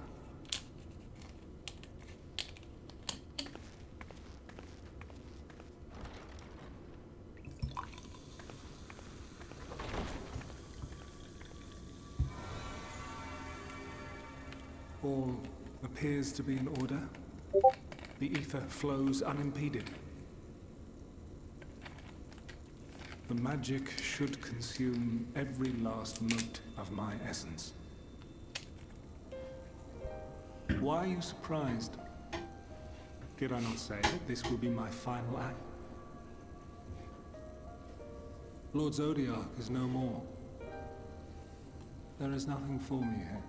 All appears to be in order. The ether flows unimpeded. The magic should consume every last mote of my essence. Why are you surprised? Did I not say that this will be my final act? Lord Zodiac is no more. There is nothing for me here.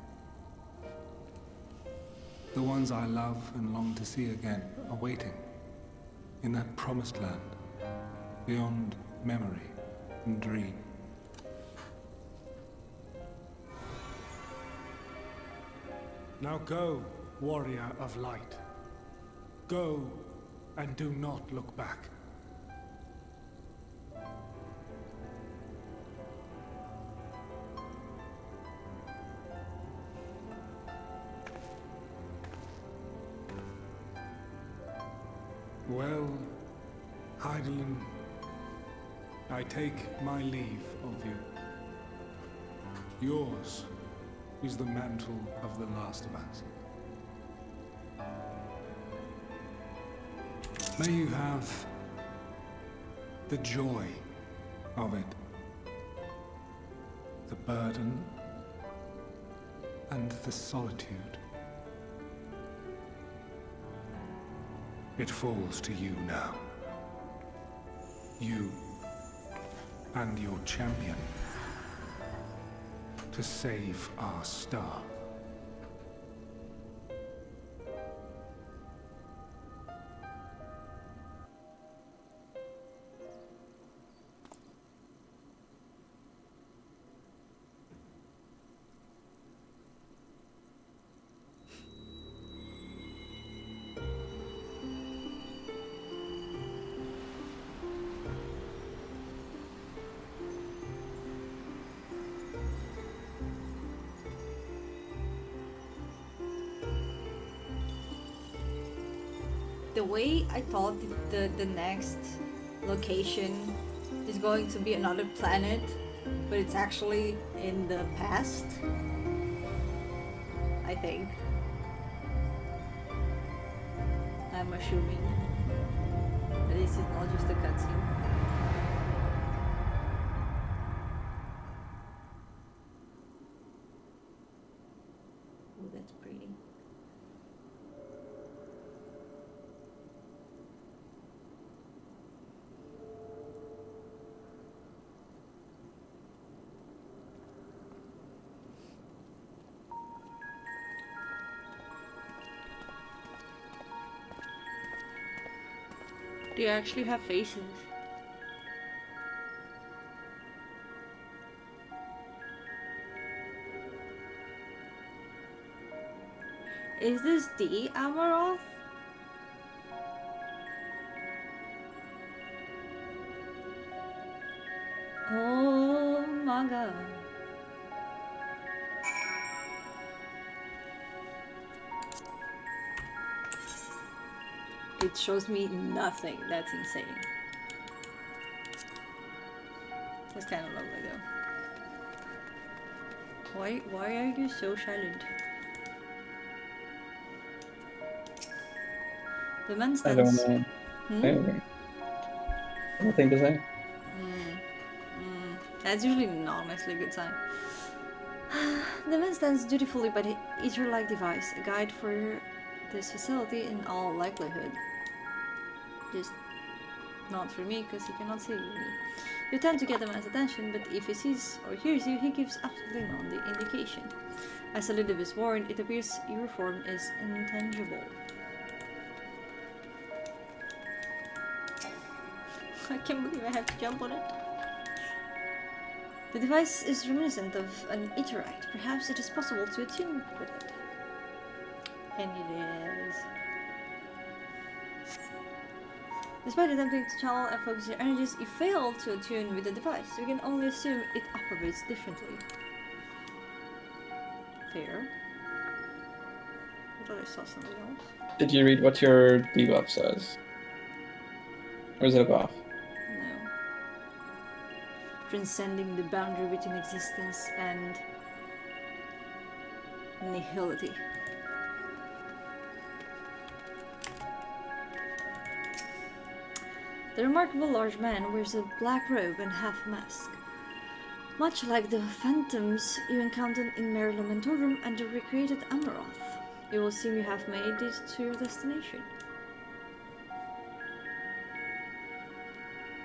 The ones I love and long to see again are waiting in that promised land, beyond memory and dream. Now go, warrior of light. Go and do not look back. Well, Heidelin, I take my leave of you. Yours is the mantle of the last of us. May you have the joy of it, the burden, and the solitude. It falls to you now. You and your champion to save our star. The way I thought the next location is going to be another planet, but it's actually in the past, I think. I'm assuming that this is not just a cutscene. Oh, that's pretty. They actually have faces. Is this the Amaroth? Oh my god. It shows me nothing. That's insane. It's kind of lovely though. Why are you so silent? The man I stands. don't know. Hmm? Anyway. Nothing to say. That's usually not a good sign. The man stands dutifully by the ether-like device, a guide for this facility in all likelihood. Just not for me, because he cannot see me. You attempt to get the man's attention, but if he sees or hears you, he gives absolutely no indication. As Elidib is warned, it appears your form is intangible. I can't believe I have to jump on it. The device is reminiscent of an etherite. Perhaps it is possible to attune with it. And it is. Despite attempting to channel and focus your energies, you fail to attune with the device. You can only assume it operates differently. Fair. I thought I saw something else. Did you read what your debuff says? Or is it a buff? No. Transcending the boundary between existence and nihility. The remarkable large man wears a black robe and half mask. Much like the phantoms you encountered in Mare Lamentorum and the recreated Amaroth, it will seem you have made it to your destination.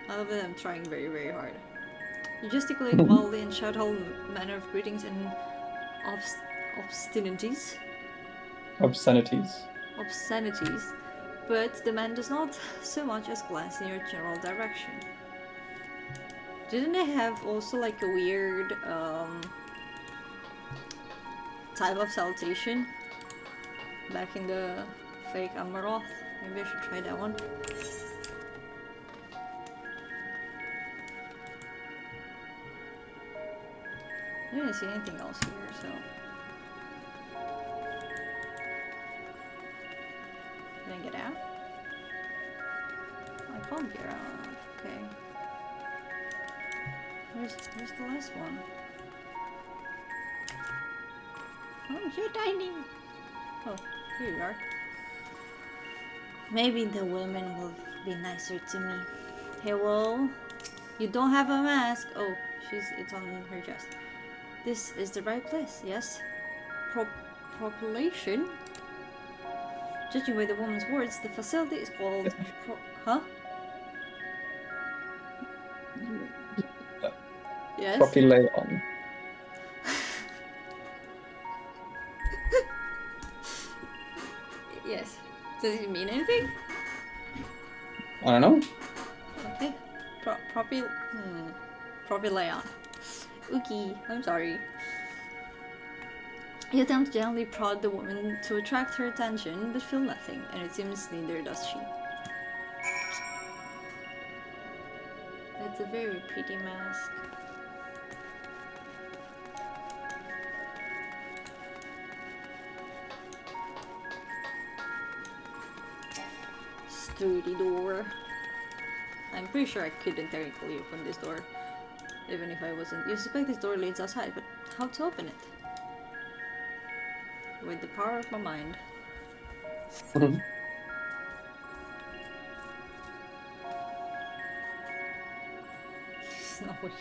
I love that I'm trying very, very hard. You gesticulate wildly and shout all manner of greetings and obscenities. Obscenities. But the man does not so much as glance in your general direction. Didn't they have also like a weird type of salutation back in the fake Amaroth? Maybe I should try that one. I didn't see anything else here, so. Can I get out? I can't get out. Okay. Where's the last one? Oh, you're tiny! Oh, here you are. Maybe the women will be nicer to me. Hello? You don't have a mask. Oh, it's on her chest. This is the right place, yes? Population? Judging by the woman's words, the facility is called huh? Yes? Population. Yes. Does it mean anything? I don't know. Okay. Propylaeon. Ookie, I'm sorry. You attempt to gently prod the woman to attract her attention, but feel nothing, and it seems neither does she. That's a very pretty mask. Sturdy door. I'm pretty sure I couldn't technically open this door, even if I wasn't. You suspect this door leads outside, but how to open it? With the power of my mind. Snowy.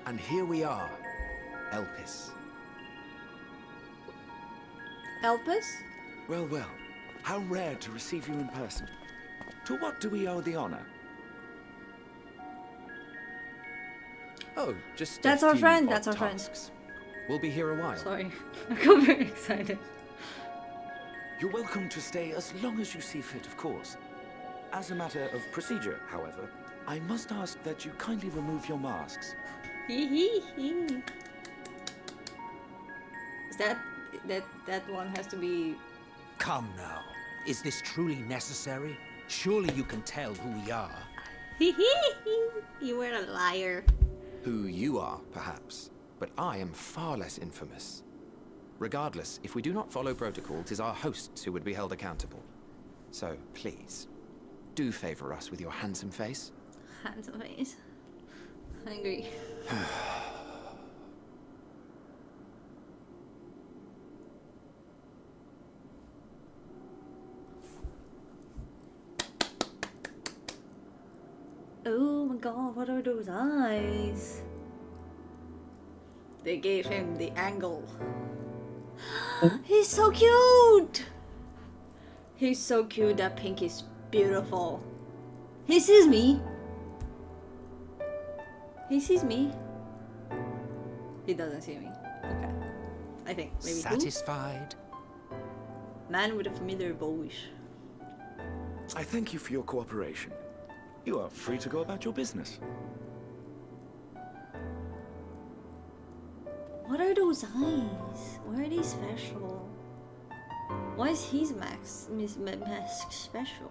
And here we are, Elpis. Elpis? Well, well, how rare to receive you in person. To what do we owe the honor? Oh, just that's our friend. That's our friend. We'll be here a while. Sorry, I got very excited. You're welcome to stay as long as you see fit, of course. As a matter of procedure, however, I must ask that you kindly remove your masks. Is that one has to be... Come now. Is this truly necessary? Surely you can tell who we are. You were a liar. Who you are, perhaps. But I am far less infamous. Regardless, if we do not follow protocol, 'tis our hosts who would be held accountable. So, please, do favor us with your handsome face. Handsome face. I agree. Oh my god, what are those eyes? They gave him the angle. He's so cute! He's so cute, that pink is beautiful. He sees me. He sees me. He doesn't see me. Okay. I think maybe satisfied. Man with a familiar voice. I thank you for your cooperation. You are free to go about your business. What are those eyes? Why are they special? Why is his mask special?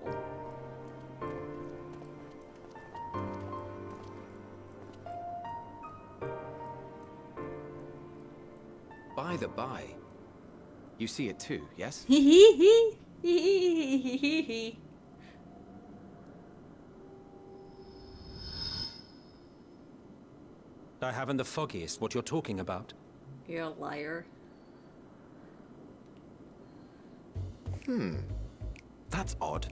By the by, you see it too, yes? Hee hee hee hee hee hee hee. I haven't the foggiest what you're talking about. You're a liar. That's odd.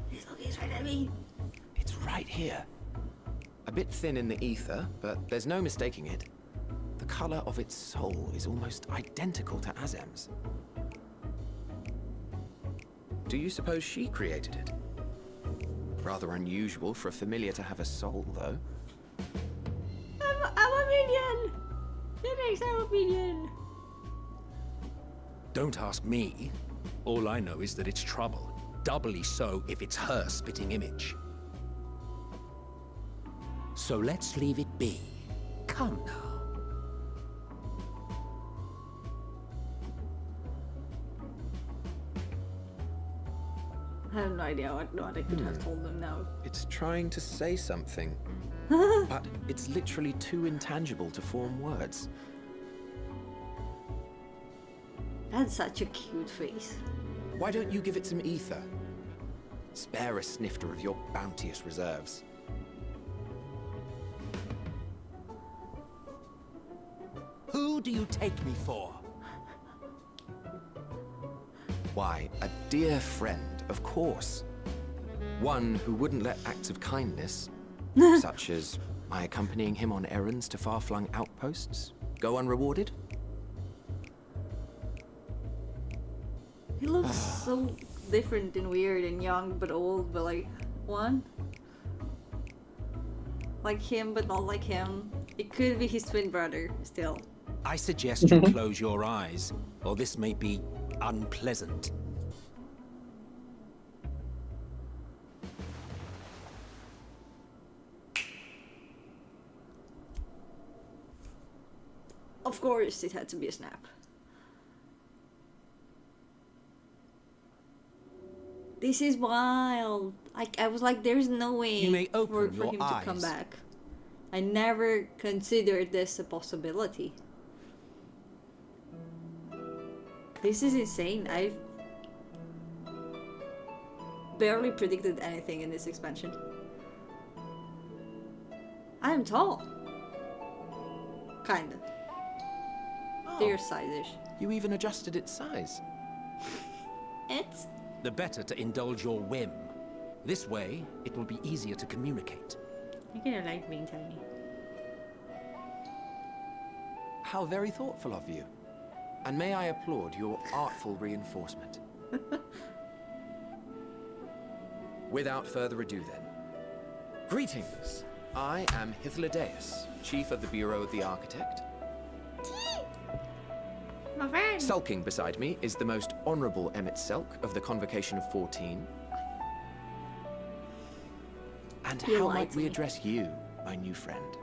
He's looking straight at me. It's right here. A bit thin in the ether, but there's no mistaking it. The color of its soul is almost identical to Azem's. Do you suppose she created it? Rather unusual for a familiar to have a soul, though. I'm a minion! Phoenix, I'm a minion! Don't ask me. All I know is that it's trouble. Doubly so if it's her spitting image. So let's leave it be. Come now. I have no idea what I could have told them now. It's trying to say something, but it's literally too intangible to form words. That's such a cute face. Why don't you give it some ether? Spare a snifter of your bounteous reserves. Who do you take me for? Why, a dear friend, of course. One who wouldn't let acts of kindness, such as my accompanying him on errands to far-flung outposts, go unrewarded. He looks so different and weird and young but old, but like one. Like him but not like him. It could be his twin brother still. I suggest you close your eyes, or this may be unpleasant. Of course it had to be a snap. This is wild. I was like, there's no way You may for open your him to come eyes. back. I never considered this a possibility. This is insane. I've barely predicted anything in this expansion. I am tall. Kinda. They're size-ish. You even adjusted its size. It's... The better to indulge your whim. This way, it will be easier to communicate. I kinda like being tiny. How very thoughtful of you. And may I applaud your artful reinforcement. Without further ado then. Greetings. I am Hythlodaeus, Chief of the Bureau of the Architect. My friend. Sulking beside me is the most honorable Emmett Selk of the Convocation of 14. And You how lied might to we me. address you, my new friend?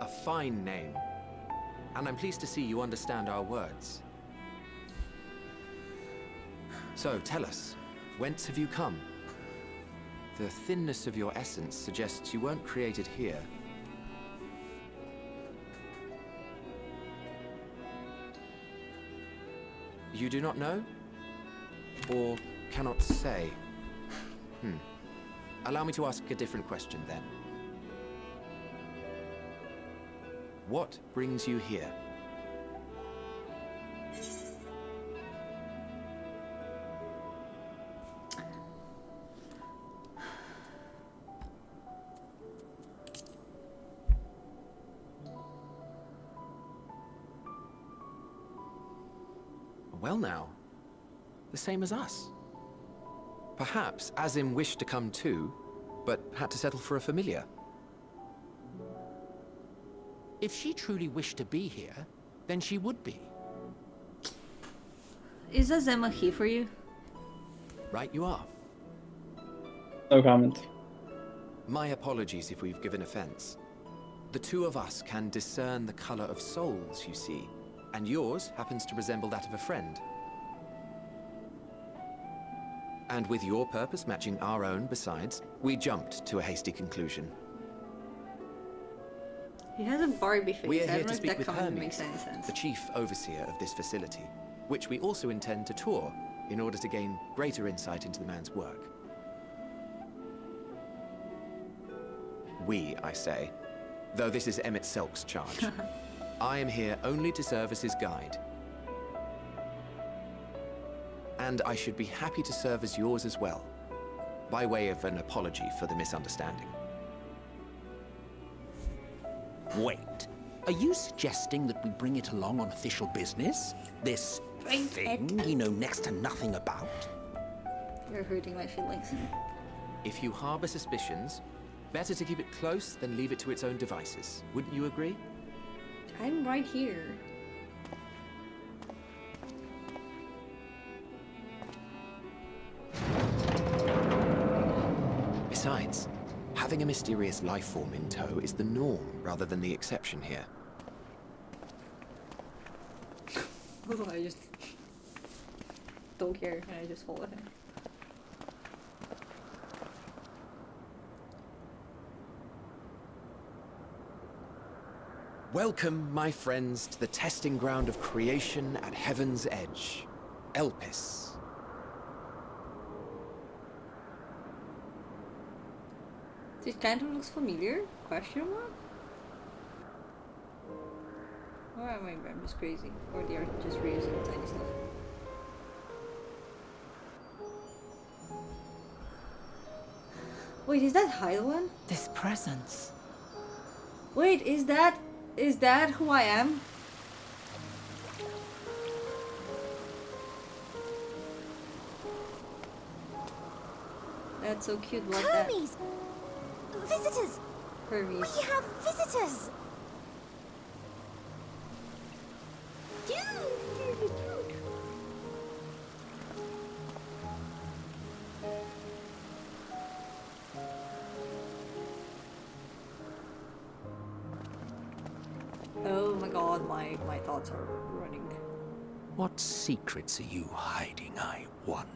A fine name. And I'm pleased to see you understand our words. So, tell us, whence have you come? The thinness of your essence suggests you weren't created here. You do not know? Or cannot say? Allow me to ask a different question then. What brings you here? Well now, the same as us. Perhaps Azim wished to come too, but had to settle for a familiar. If she truly wished to be here, then she would be. Is Azim a he for you? Right you are. No comment. My apologies if we've given offense. The two of us can discern the color of souls, you see, and yours happens to resemble that of a friend. And with your purpose matching our own besides, we jumped to a hasty conclusion. He has a Barbie face. We are I here don't know to if speak that with comment Hermes, makes any sense. the chief overseer of this facility, which we also intend to tour in order to gain greater insight into the man's work. We, I say, though this is Emmett Selk's charge. I am here only to serve as his guide. And I should be happy to serve as yours as well, by way of an apology for the misunderstanding. Wait, are you suggesting that we bring it along on official business? This thing we know next to nothing about? You're hurting my feelings. If you harbor suspicions, better to keep it close than leave it to its own devices. Wouldn't you agree? I'm right here. Besides, having a mysterious life form in tow is the norm rather than the exception here. I just don't care and I just follow him. Welcome, my friends, to the testing ground of creation at Heaven's Edge, Elpis. This kind of looks familiar? Question mark? Or am I just crazy? Or they are just reusing tiny stuff? Wait, is that Hydaelyn? This presence. Wait, is that who I am? That's so cute, like that. Hermes! Visitors! Hermes. We have visitors! Oh my god, my thoughts are running. What secrets are you hiding, I wonder?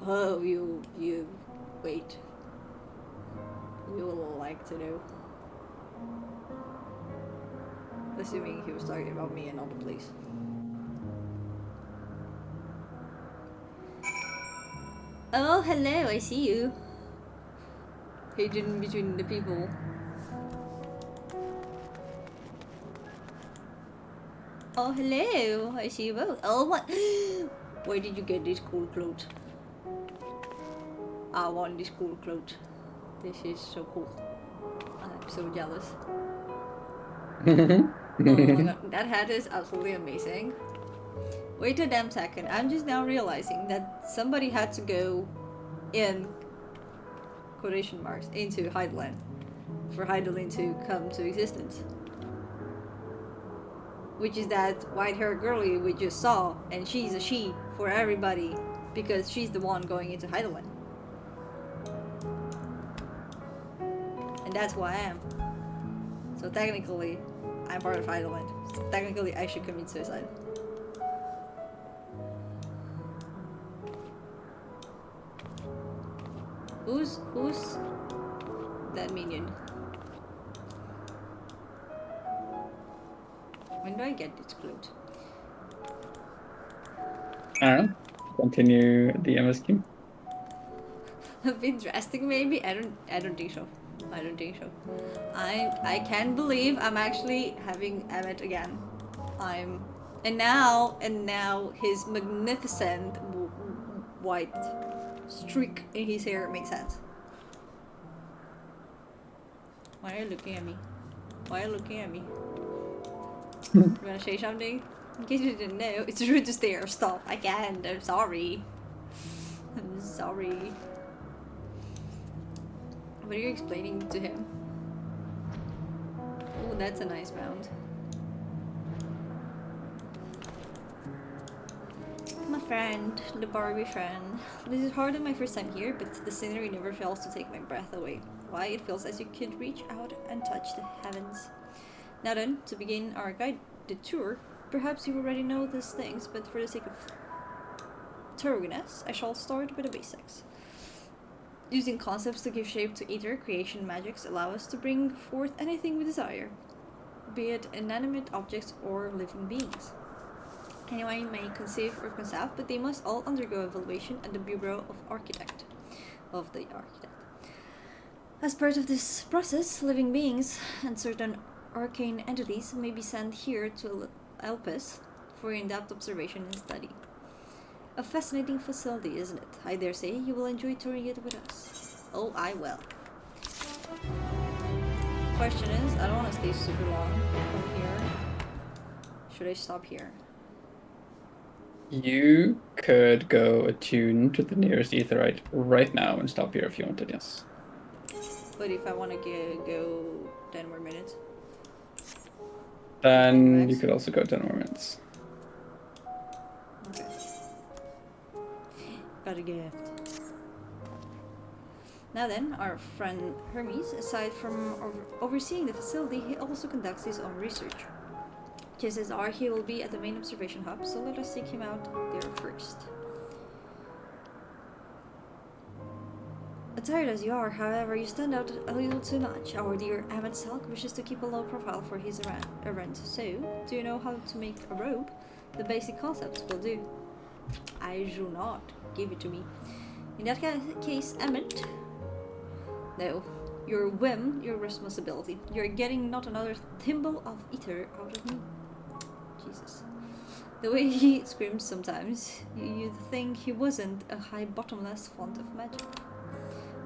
Oh, you wait. You will like to know. Assuming he was talking about me and not the police. Oh, hello, I see you. Hidden between the people. Oh, hello, I see you both. Oh, what? Where did you get this cool clothes? I want this cool clothes. This is so cool. I'm so jealous. Oh my god, that hat is absolutely amazing. Wait a damn second, I'm just now realizing that somebody had to go in quotation marks into Hydaelyn for Hydaelyn to come to existence. Which is that white-haired girlie we just saw, and she's a she for everybody because she's the one going into Hydaelyn. And that's who I am. So technically, I'm part of Hydaelyn. So technically, I should commit suicide. Who's that minion? When do I get this cloak? I don't know. Continue the MSQ. A bit drastic, maybe. I don't think so. I don't think so. I can't believe I'm actually having Emmet again. And now his magnificent white streak in his hair makes sense. Why are you looking at me? Why are you looking at me? You wanna say something? In case you didn't know, it's rude to stare. Stop. I can't. I'm sorry. I'm sorry. What are you explaining to him? Oh, that's a nice mound. My friend, the Barbie friend. This is hardly my first time here, but the scenery never fails to take my breath away. Why, it feels as you could reach out and touch the heavens. Now then, to begin our guided tour, perhaps you already know these things, but for the sake of thoroughness, I shall start with the basics. Using concepts to give shape to ether, creation magics allow us to bring forth anything we desire, be it inanimate objects or living beings. Anyone may conceive or concept, but they must all undergo evaluation at the Bureau of the Architect. As part of this process, living beings and certain arcane entities may be sent here to help us for in-depth observation and study. A fascinating facility, isn't it? I dare say you will enjoy touring it with us. Oh, I will. Question is, I don't want to stay super long from here. Should I stop here? You could go attune to the nearest aetheryte right now and stop here if you wanted, yes. But if I want to go 10 more minutes? Then you could also go 10 more minutes. Okay. Got a gift. Now then, our friend Hermes, aside from overseeing the facility, he also conducts his own research. Chances are he will be at the main observation hub, so let us seek him out there first. Tired as you are, however, you stand out a little too much. Our dear Emmet Salk wishes to keep a low profile for his errand, so do you know how to make a robe? The basic concepts will do. I do not. Give it to me. In that case, Emmet. No. Your whim, your responsibility. You're getting not another thimble of ether out of me. Jesus. The way he screams sometimes, you'd think he wasn't a high bottomless font of magic.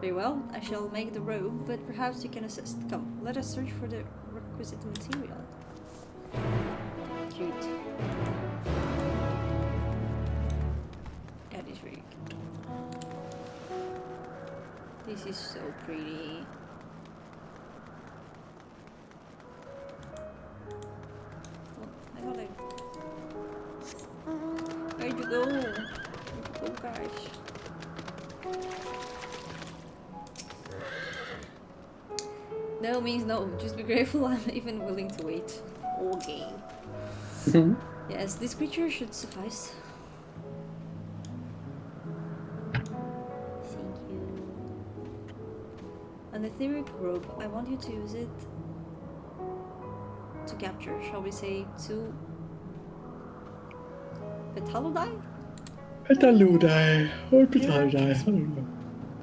Very well, I shall make the robe, but perhaps you can assist. Come, let us search for the requisite material. Cute. That is very cute. This is so pretty. Oh, I got it. Where'd you go? Where'd you go, guys? No means no. Just be grateful I'm even willing to wait. Okay. Yes, this creature should suffice. Thank you. An etheric robe. I want you to use it to capture, shall we say, 2 Petalodai? Petalodai or Petalodai, I don't know.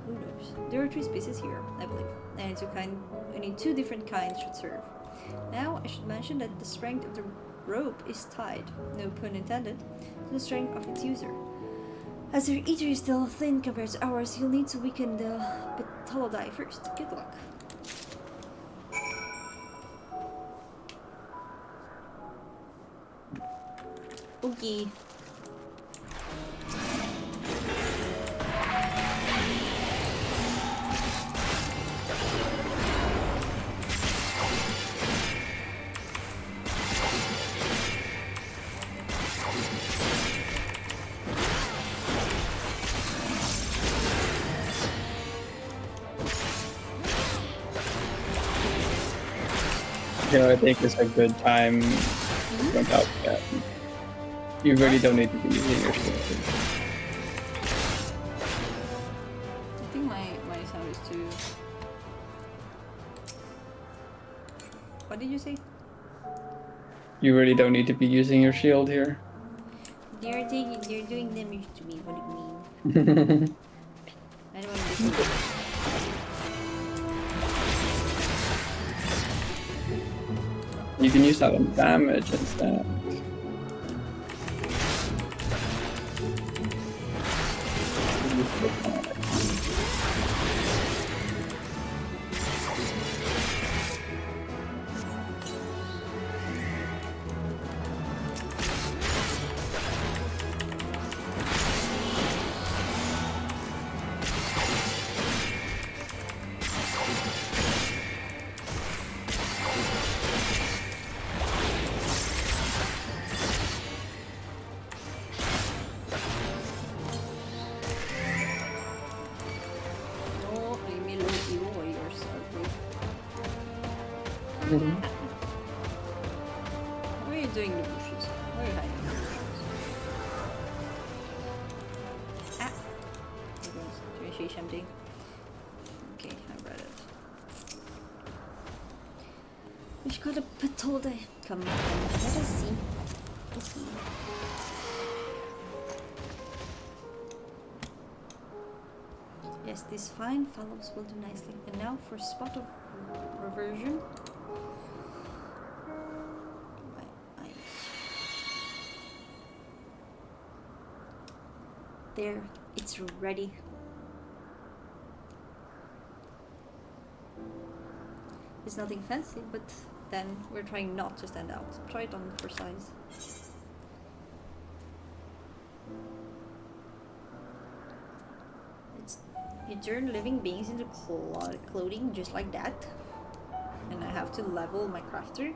Who knows? There are 3 species here, I believe. And only 2 different kinds should serve. Now, I should mention that the strength of the rope is tied, no pun intended, to the strength of its user. As your ether is still thin compared to ours, you'll need to weaken the Petalodai first. Good luck. Okay. You know, I think it's a good time to jump out. Yeah. You really don't need to be using your skill. I think my sound to... What did you say? You really don't need to be using your shield here. They're doing damage to me, what do you mean? I don't want to do You can use that on damage instead. Oh, leave me alone, you warriors. What are you doing in the bushes? Where are you hiding in the bushes? Ah! Do you see something? Okay, I read it. We've got a patode. Come, let us see. Let's see. Yes, these fine fellows will do nicely. And now for spot of reversion. There, it's ready. It's nothing fancy, but then we're trying not to stand out. Try it on for size. You turn living beings into clothing just like that. And I have to level my crafter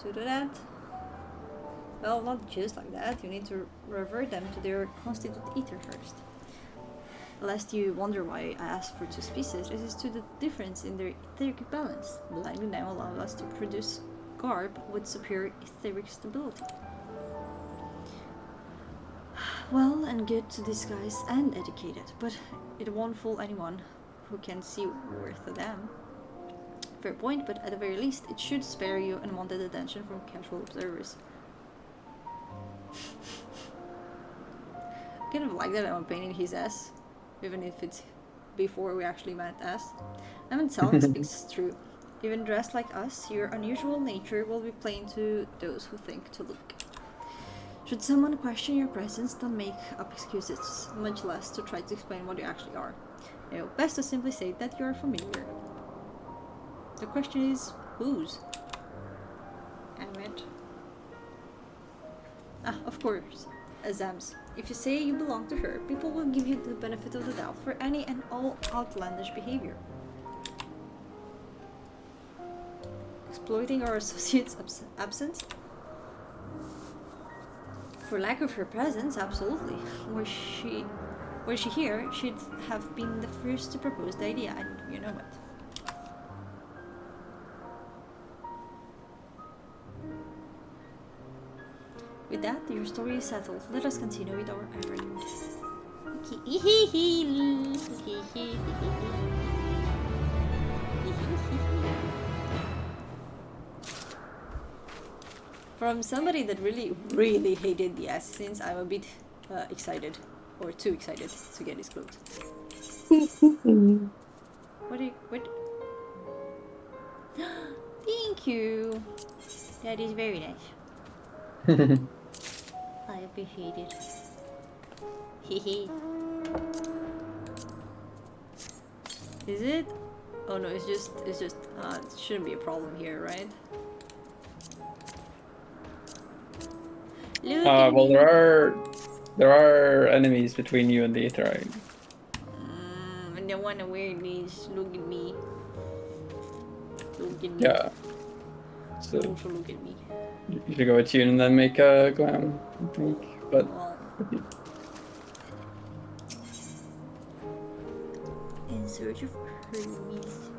to do that. Well, not just like that. You need to revert them to their constitute ether first. Lest you wonder why I asked for two species, this is to the difference in their etheric balance. Blinding them allows us to produce garb with superior etheric stability. Well and good to disguise and educated, but it won't fool anyone who can see worth of them. Fair point, but at the very least, it should spare you unwanted attention from casual observers. I kind of like that I'm painting his ass, even if it's before we actually met ass. I mean, talent speaks true. Even dressed like us, your unusual nature will be plain to those who think to look. Should someone question your presence, don't make up excuses, much less to try to explain what you actually are. You know, best to simply say that you are familiar. The question is, whose? Emmett. Ah, of course, Azam's. If you say you belong to her, people will give you the benefit of the doubt for any and all outlandish behavior. Exploiting our associates' absence? For lack of her presence, absolutely. Were she here, she'd have been the first to propose the idea, and you know it. With that, your story is settled. Let us continue with our errand. From somebody that really hated the assassins, I'm a bit excited. Or too excited to get his clothes. What? Thank you! That is very nice. I appreciate it. Hehe. Is it? Oh no, it's just, it shouldn't be a problem here, right? Well, there are enemies between you and the Aetherite. I don't want to wear these. Look at me. Look at me. Yeah. So also look at me. You should go attune and then make a glam, I think. But in search of Hermes.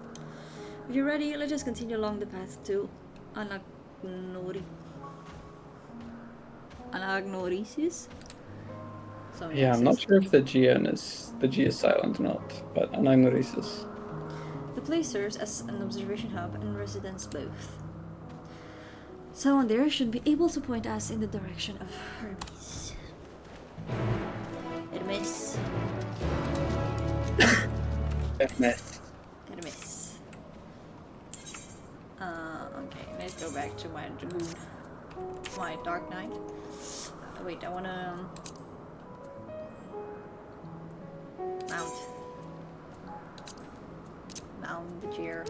If you're ready, let us continue along the path to Anagnorisis. some Yeah, I'm not access. sure if the G is silent or not, but Anagnoresis. The place serves as an observation hub and residents both. Someone there should be able to point us in the direction of Hermes. Hermes. Hermes. Hermes. Okay, let's go back to my Dragoon. My Dark Knight. Wait, I wanna mount the chair.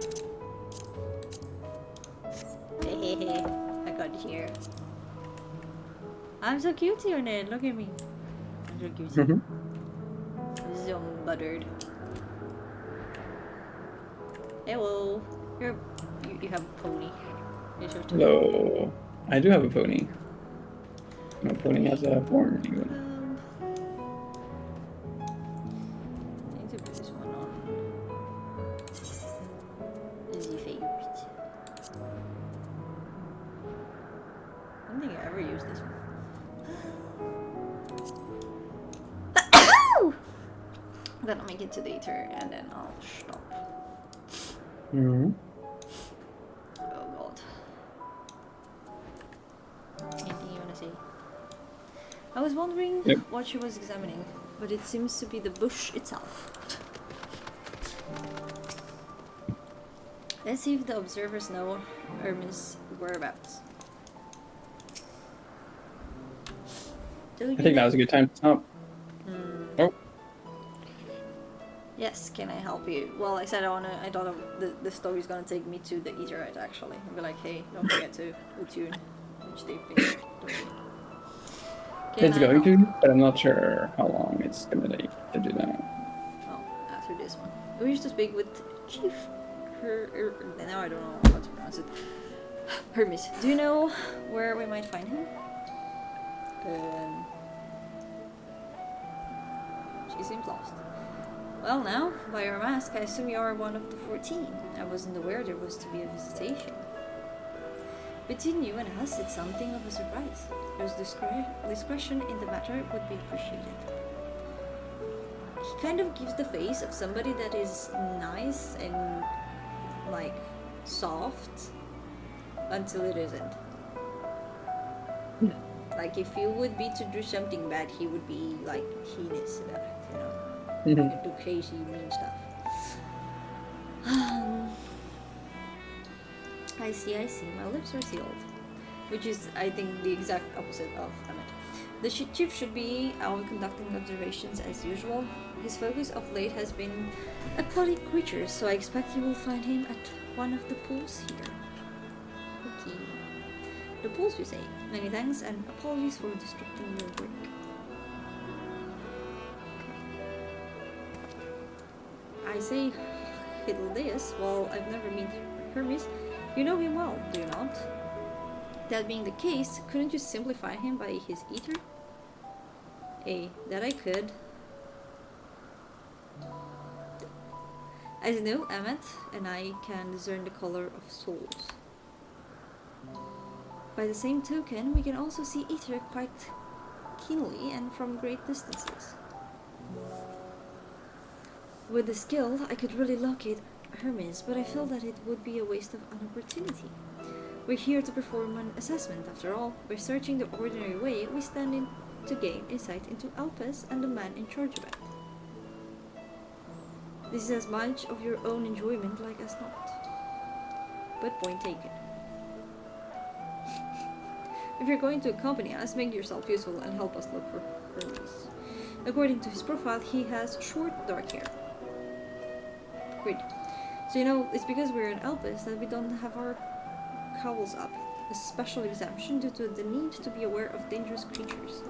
Hehehe, I got the chair. I'm so cutesy on it, look at me. I'm so cutesy. So buttered. Hello. You have a pony. It's your turn. Hello. I do have a pony. My pony has a horn even. I need to put this one on. Easy favorite. I don't think I ever used this one. Then I'll make it to the ether and then I'll stop. Mm-hmm. Oh god. Anything you wanna say? I was wondering what she was examining, but it seems to be the bush itself. Let's see if the observers know Hermes' whereabouts. I think that was a good time to stop. Oh. Yes, can I help you? Well, I said I thought the story's gonna take me to the Etherite actually. I'll be like, hey, don't forget to attune, which they've been doing. It's going to, but I'm not sure how long it's gonna take to do that. Oh, after this one. We used to speak with Chief now I don't know how to pronounce it. Hermes. Do you know where we might find him? She seems lost. Well now, by your mask, I assume you are one of the 14. I wasn't aware there was to be a visitation. Between you and us, it's something of a surprise. Your discretion in the matter would be appreciated. He kind of gives the face of somebody that is nice and, like, soft until it isn't. Like, if you would be to do something bad, he would be, like, heinous about it, you know? Do crazy, mean stuff. I see. My lips are sealed. Which is, I think, the exact opposite of Emmett. The chief should be out conducting observations as usual. His focus of late has been aquatic creatures, so I expect you will find him at one of the pools here. Okay. The pools, you say? Many thanks, and apologies for disrupting your work. I say, Hiddledeus, well, I've never met Hermes. You know him well, do you not? That being the case, couldn't you simplify him by his ether? That I could. As you know, Emmet and I can discern the color of souls. By the same token, we can also see ether quite keenly and from great distances. With the skill, I could really locate Hermes, but I feel that it would be a waste of an opportunity. We're here to perform an assessment, after all. By searching the ordinary way, we stand in to gain insight into Alpes and the man in charge of it. This is as much of your own enjoyment like as not. But point taken. If you're going to accompany us, make yourself useful and help us look for Hermes. According to his profile, he has short, dark hair. Great. So you know, it's because we're in Alpes that we don't have our cowls up. A special exemption due to the need to be aware of dangerous creatures.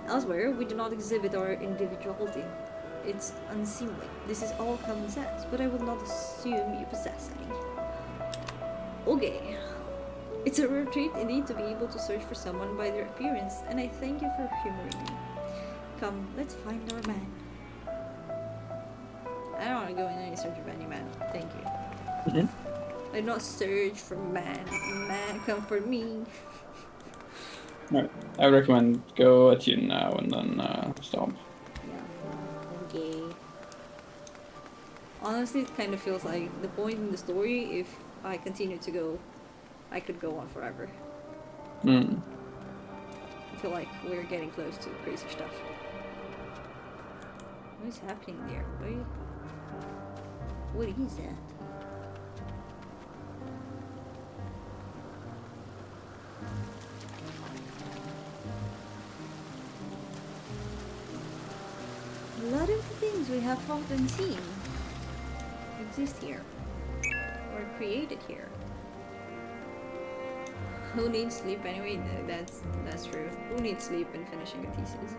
Elsewhere, we do not exhibit our individuality. It's unseemly. This is all common sense, but I would not assume you possess any. Okay. It's a rare treat indeed to be able to search for someone by their appearance, and I thank you for humoring me. Come, let's find our man. I don't want to go in any search of any man. Thank you. I do not search for man. Man, come for me. Right. I recommend go attune now and then stop. Yeah. Okay. Honestly, it kind of feels like the point in the story, if I continue to go, I could go on forever. Mm. I feel like we're getting close to crazy stuff. What is happening there? What is that? A lot of the things we have fought and seen exist here, or created here. Who needs sleep anyway? No, that's true. Who needs sleep in finishing a thesis?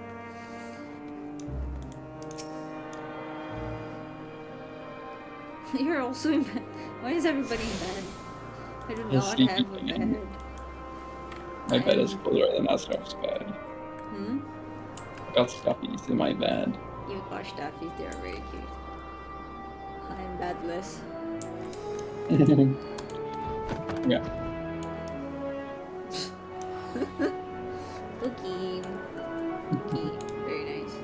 You're also in bed. Why is everybody in bed? I do not have a bed. My bed is cooler than Asraf's bed. Hmm? I got stuffies in my bed. You got stuffies, they are very cute. I'm bedless. Yeah. Cookie. Cookie. Very nice.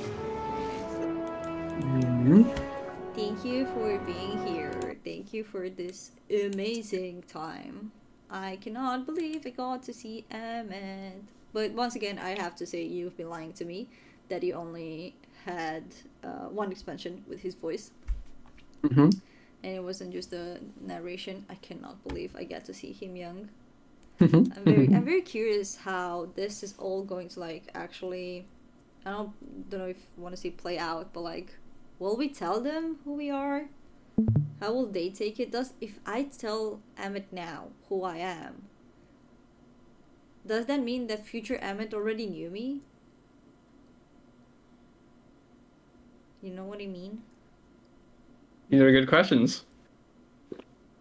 Thank you for being here. Thank you for this amazing time. I cannot believe I got to see Emmett. But once again, I have to say you've been lying to me that you only had one expansion with his voice. And it wasn't just the narration. I cannot believe I get to see him young. I'm very curious how this is all going to like actually. I don't know if you want to see play out, but like, will we tell them who we are? How will they take it? If I tell Emmett now who I am, does that mean that future Emmett already knew me? You know what I mean? These are good questions.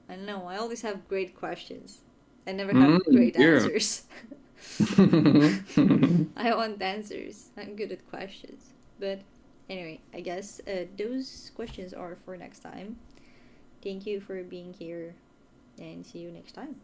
I know, I always have great questions. I never have great answers. I want answers. I'm good at questions. But anyway, I guess those questions are for next time. Thank you for being here and see you next time.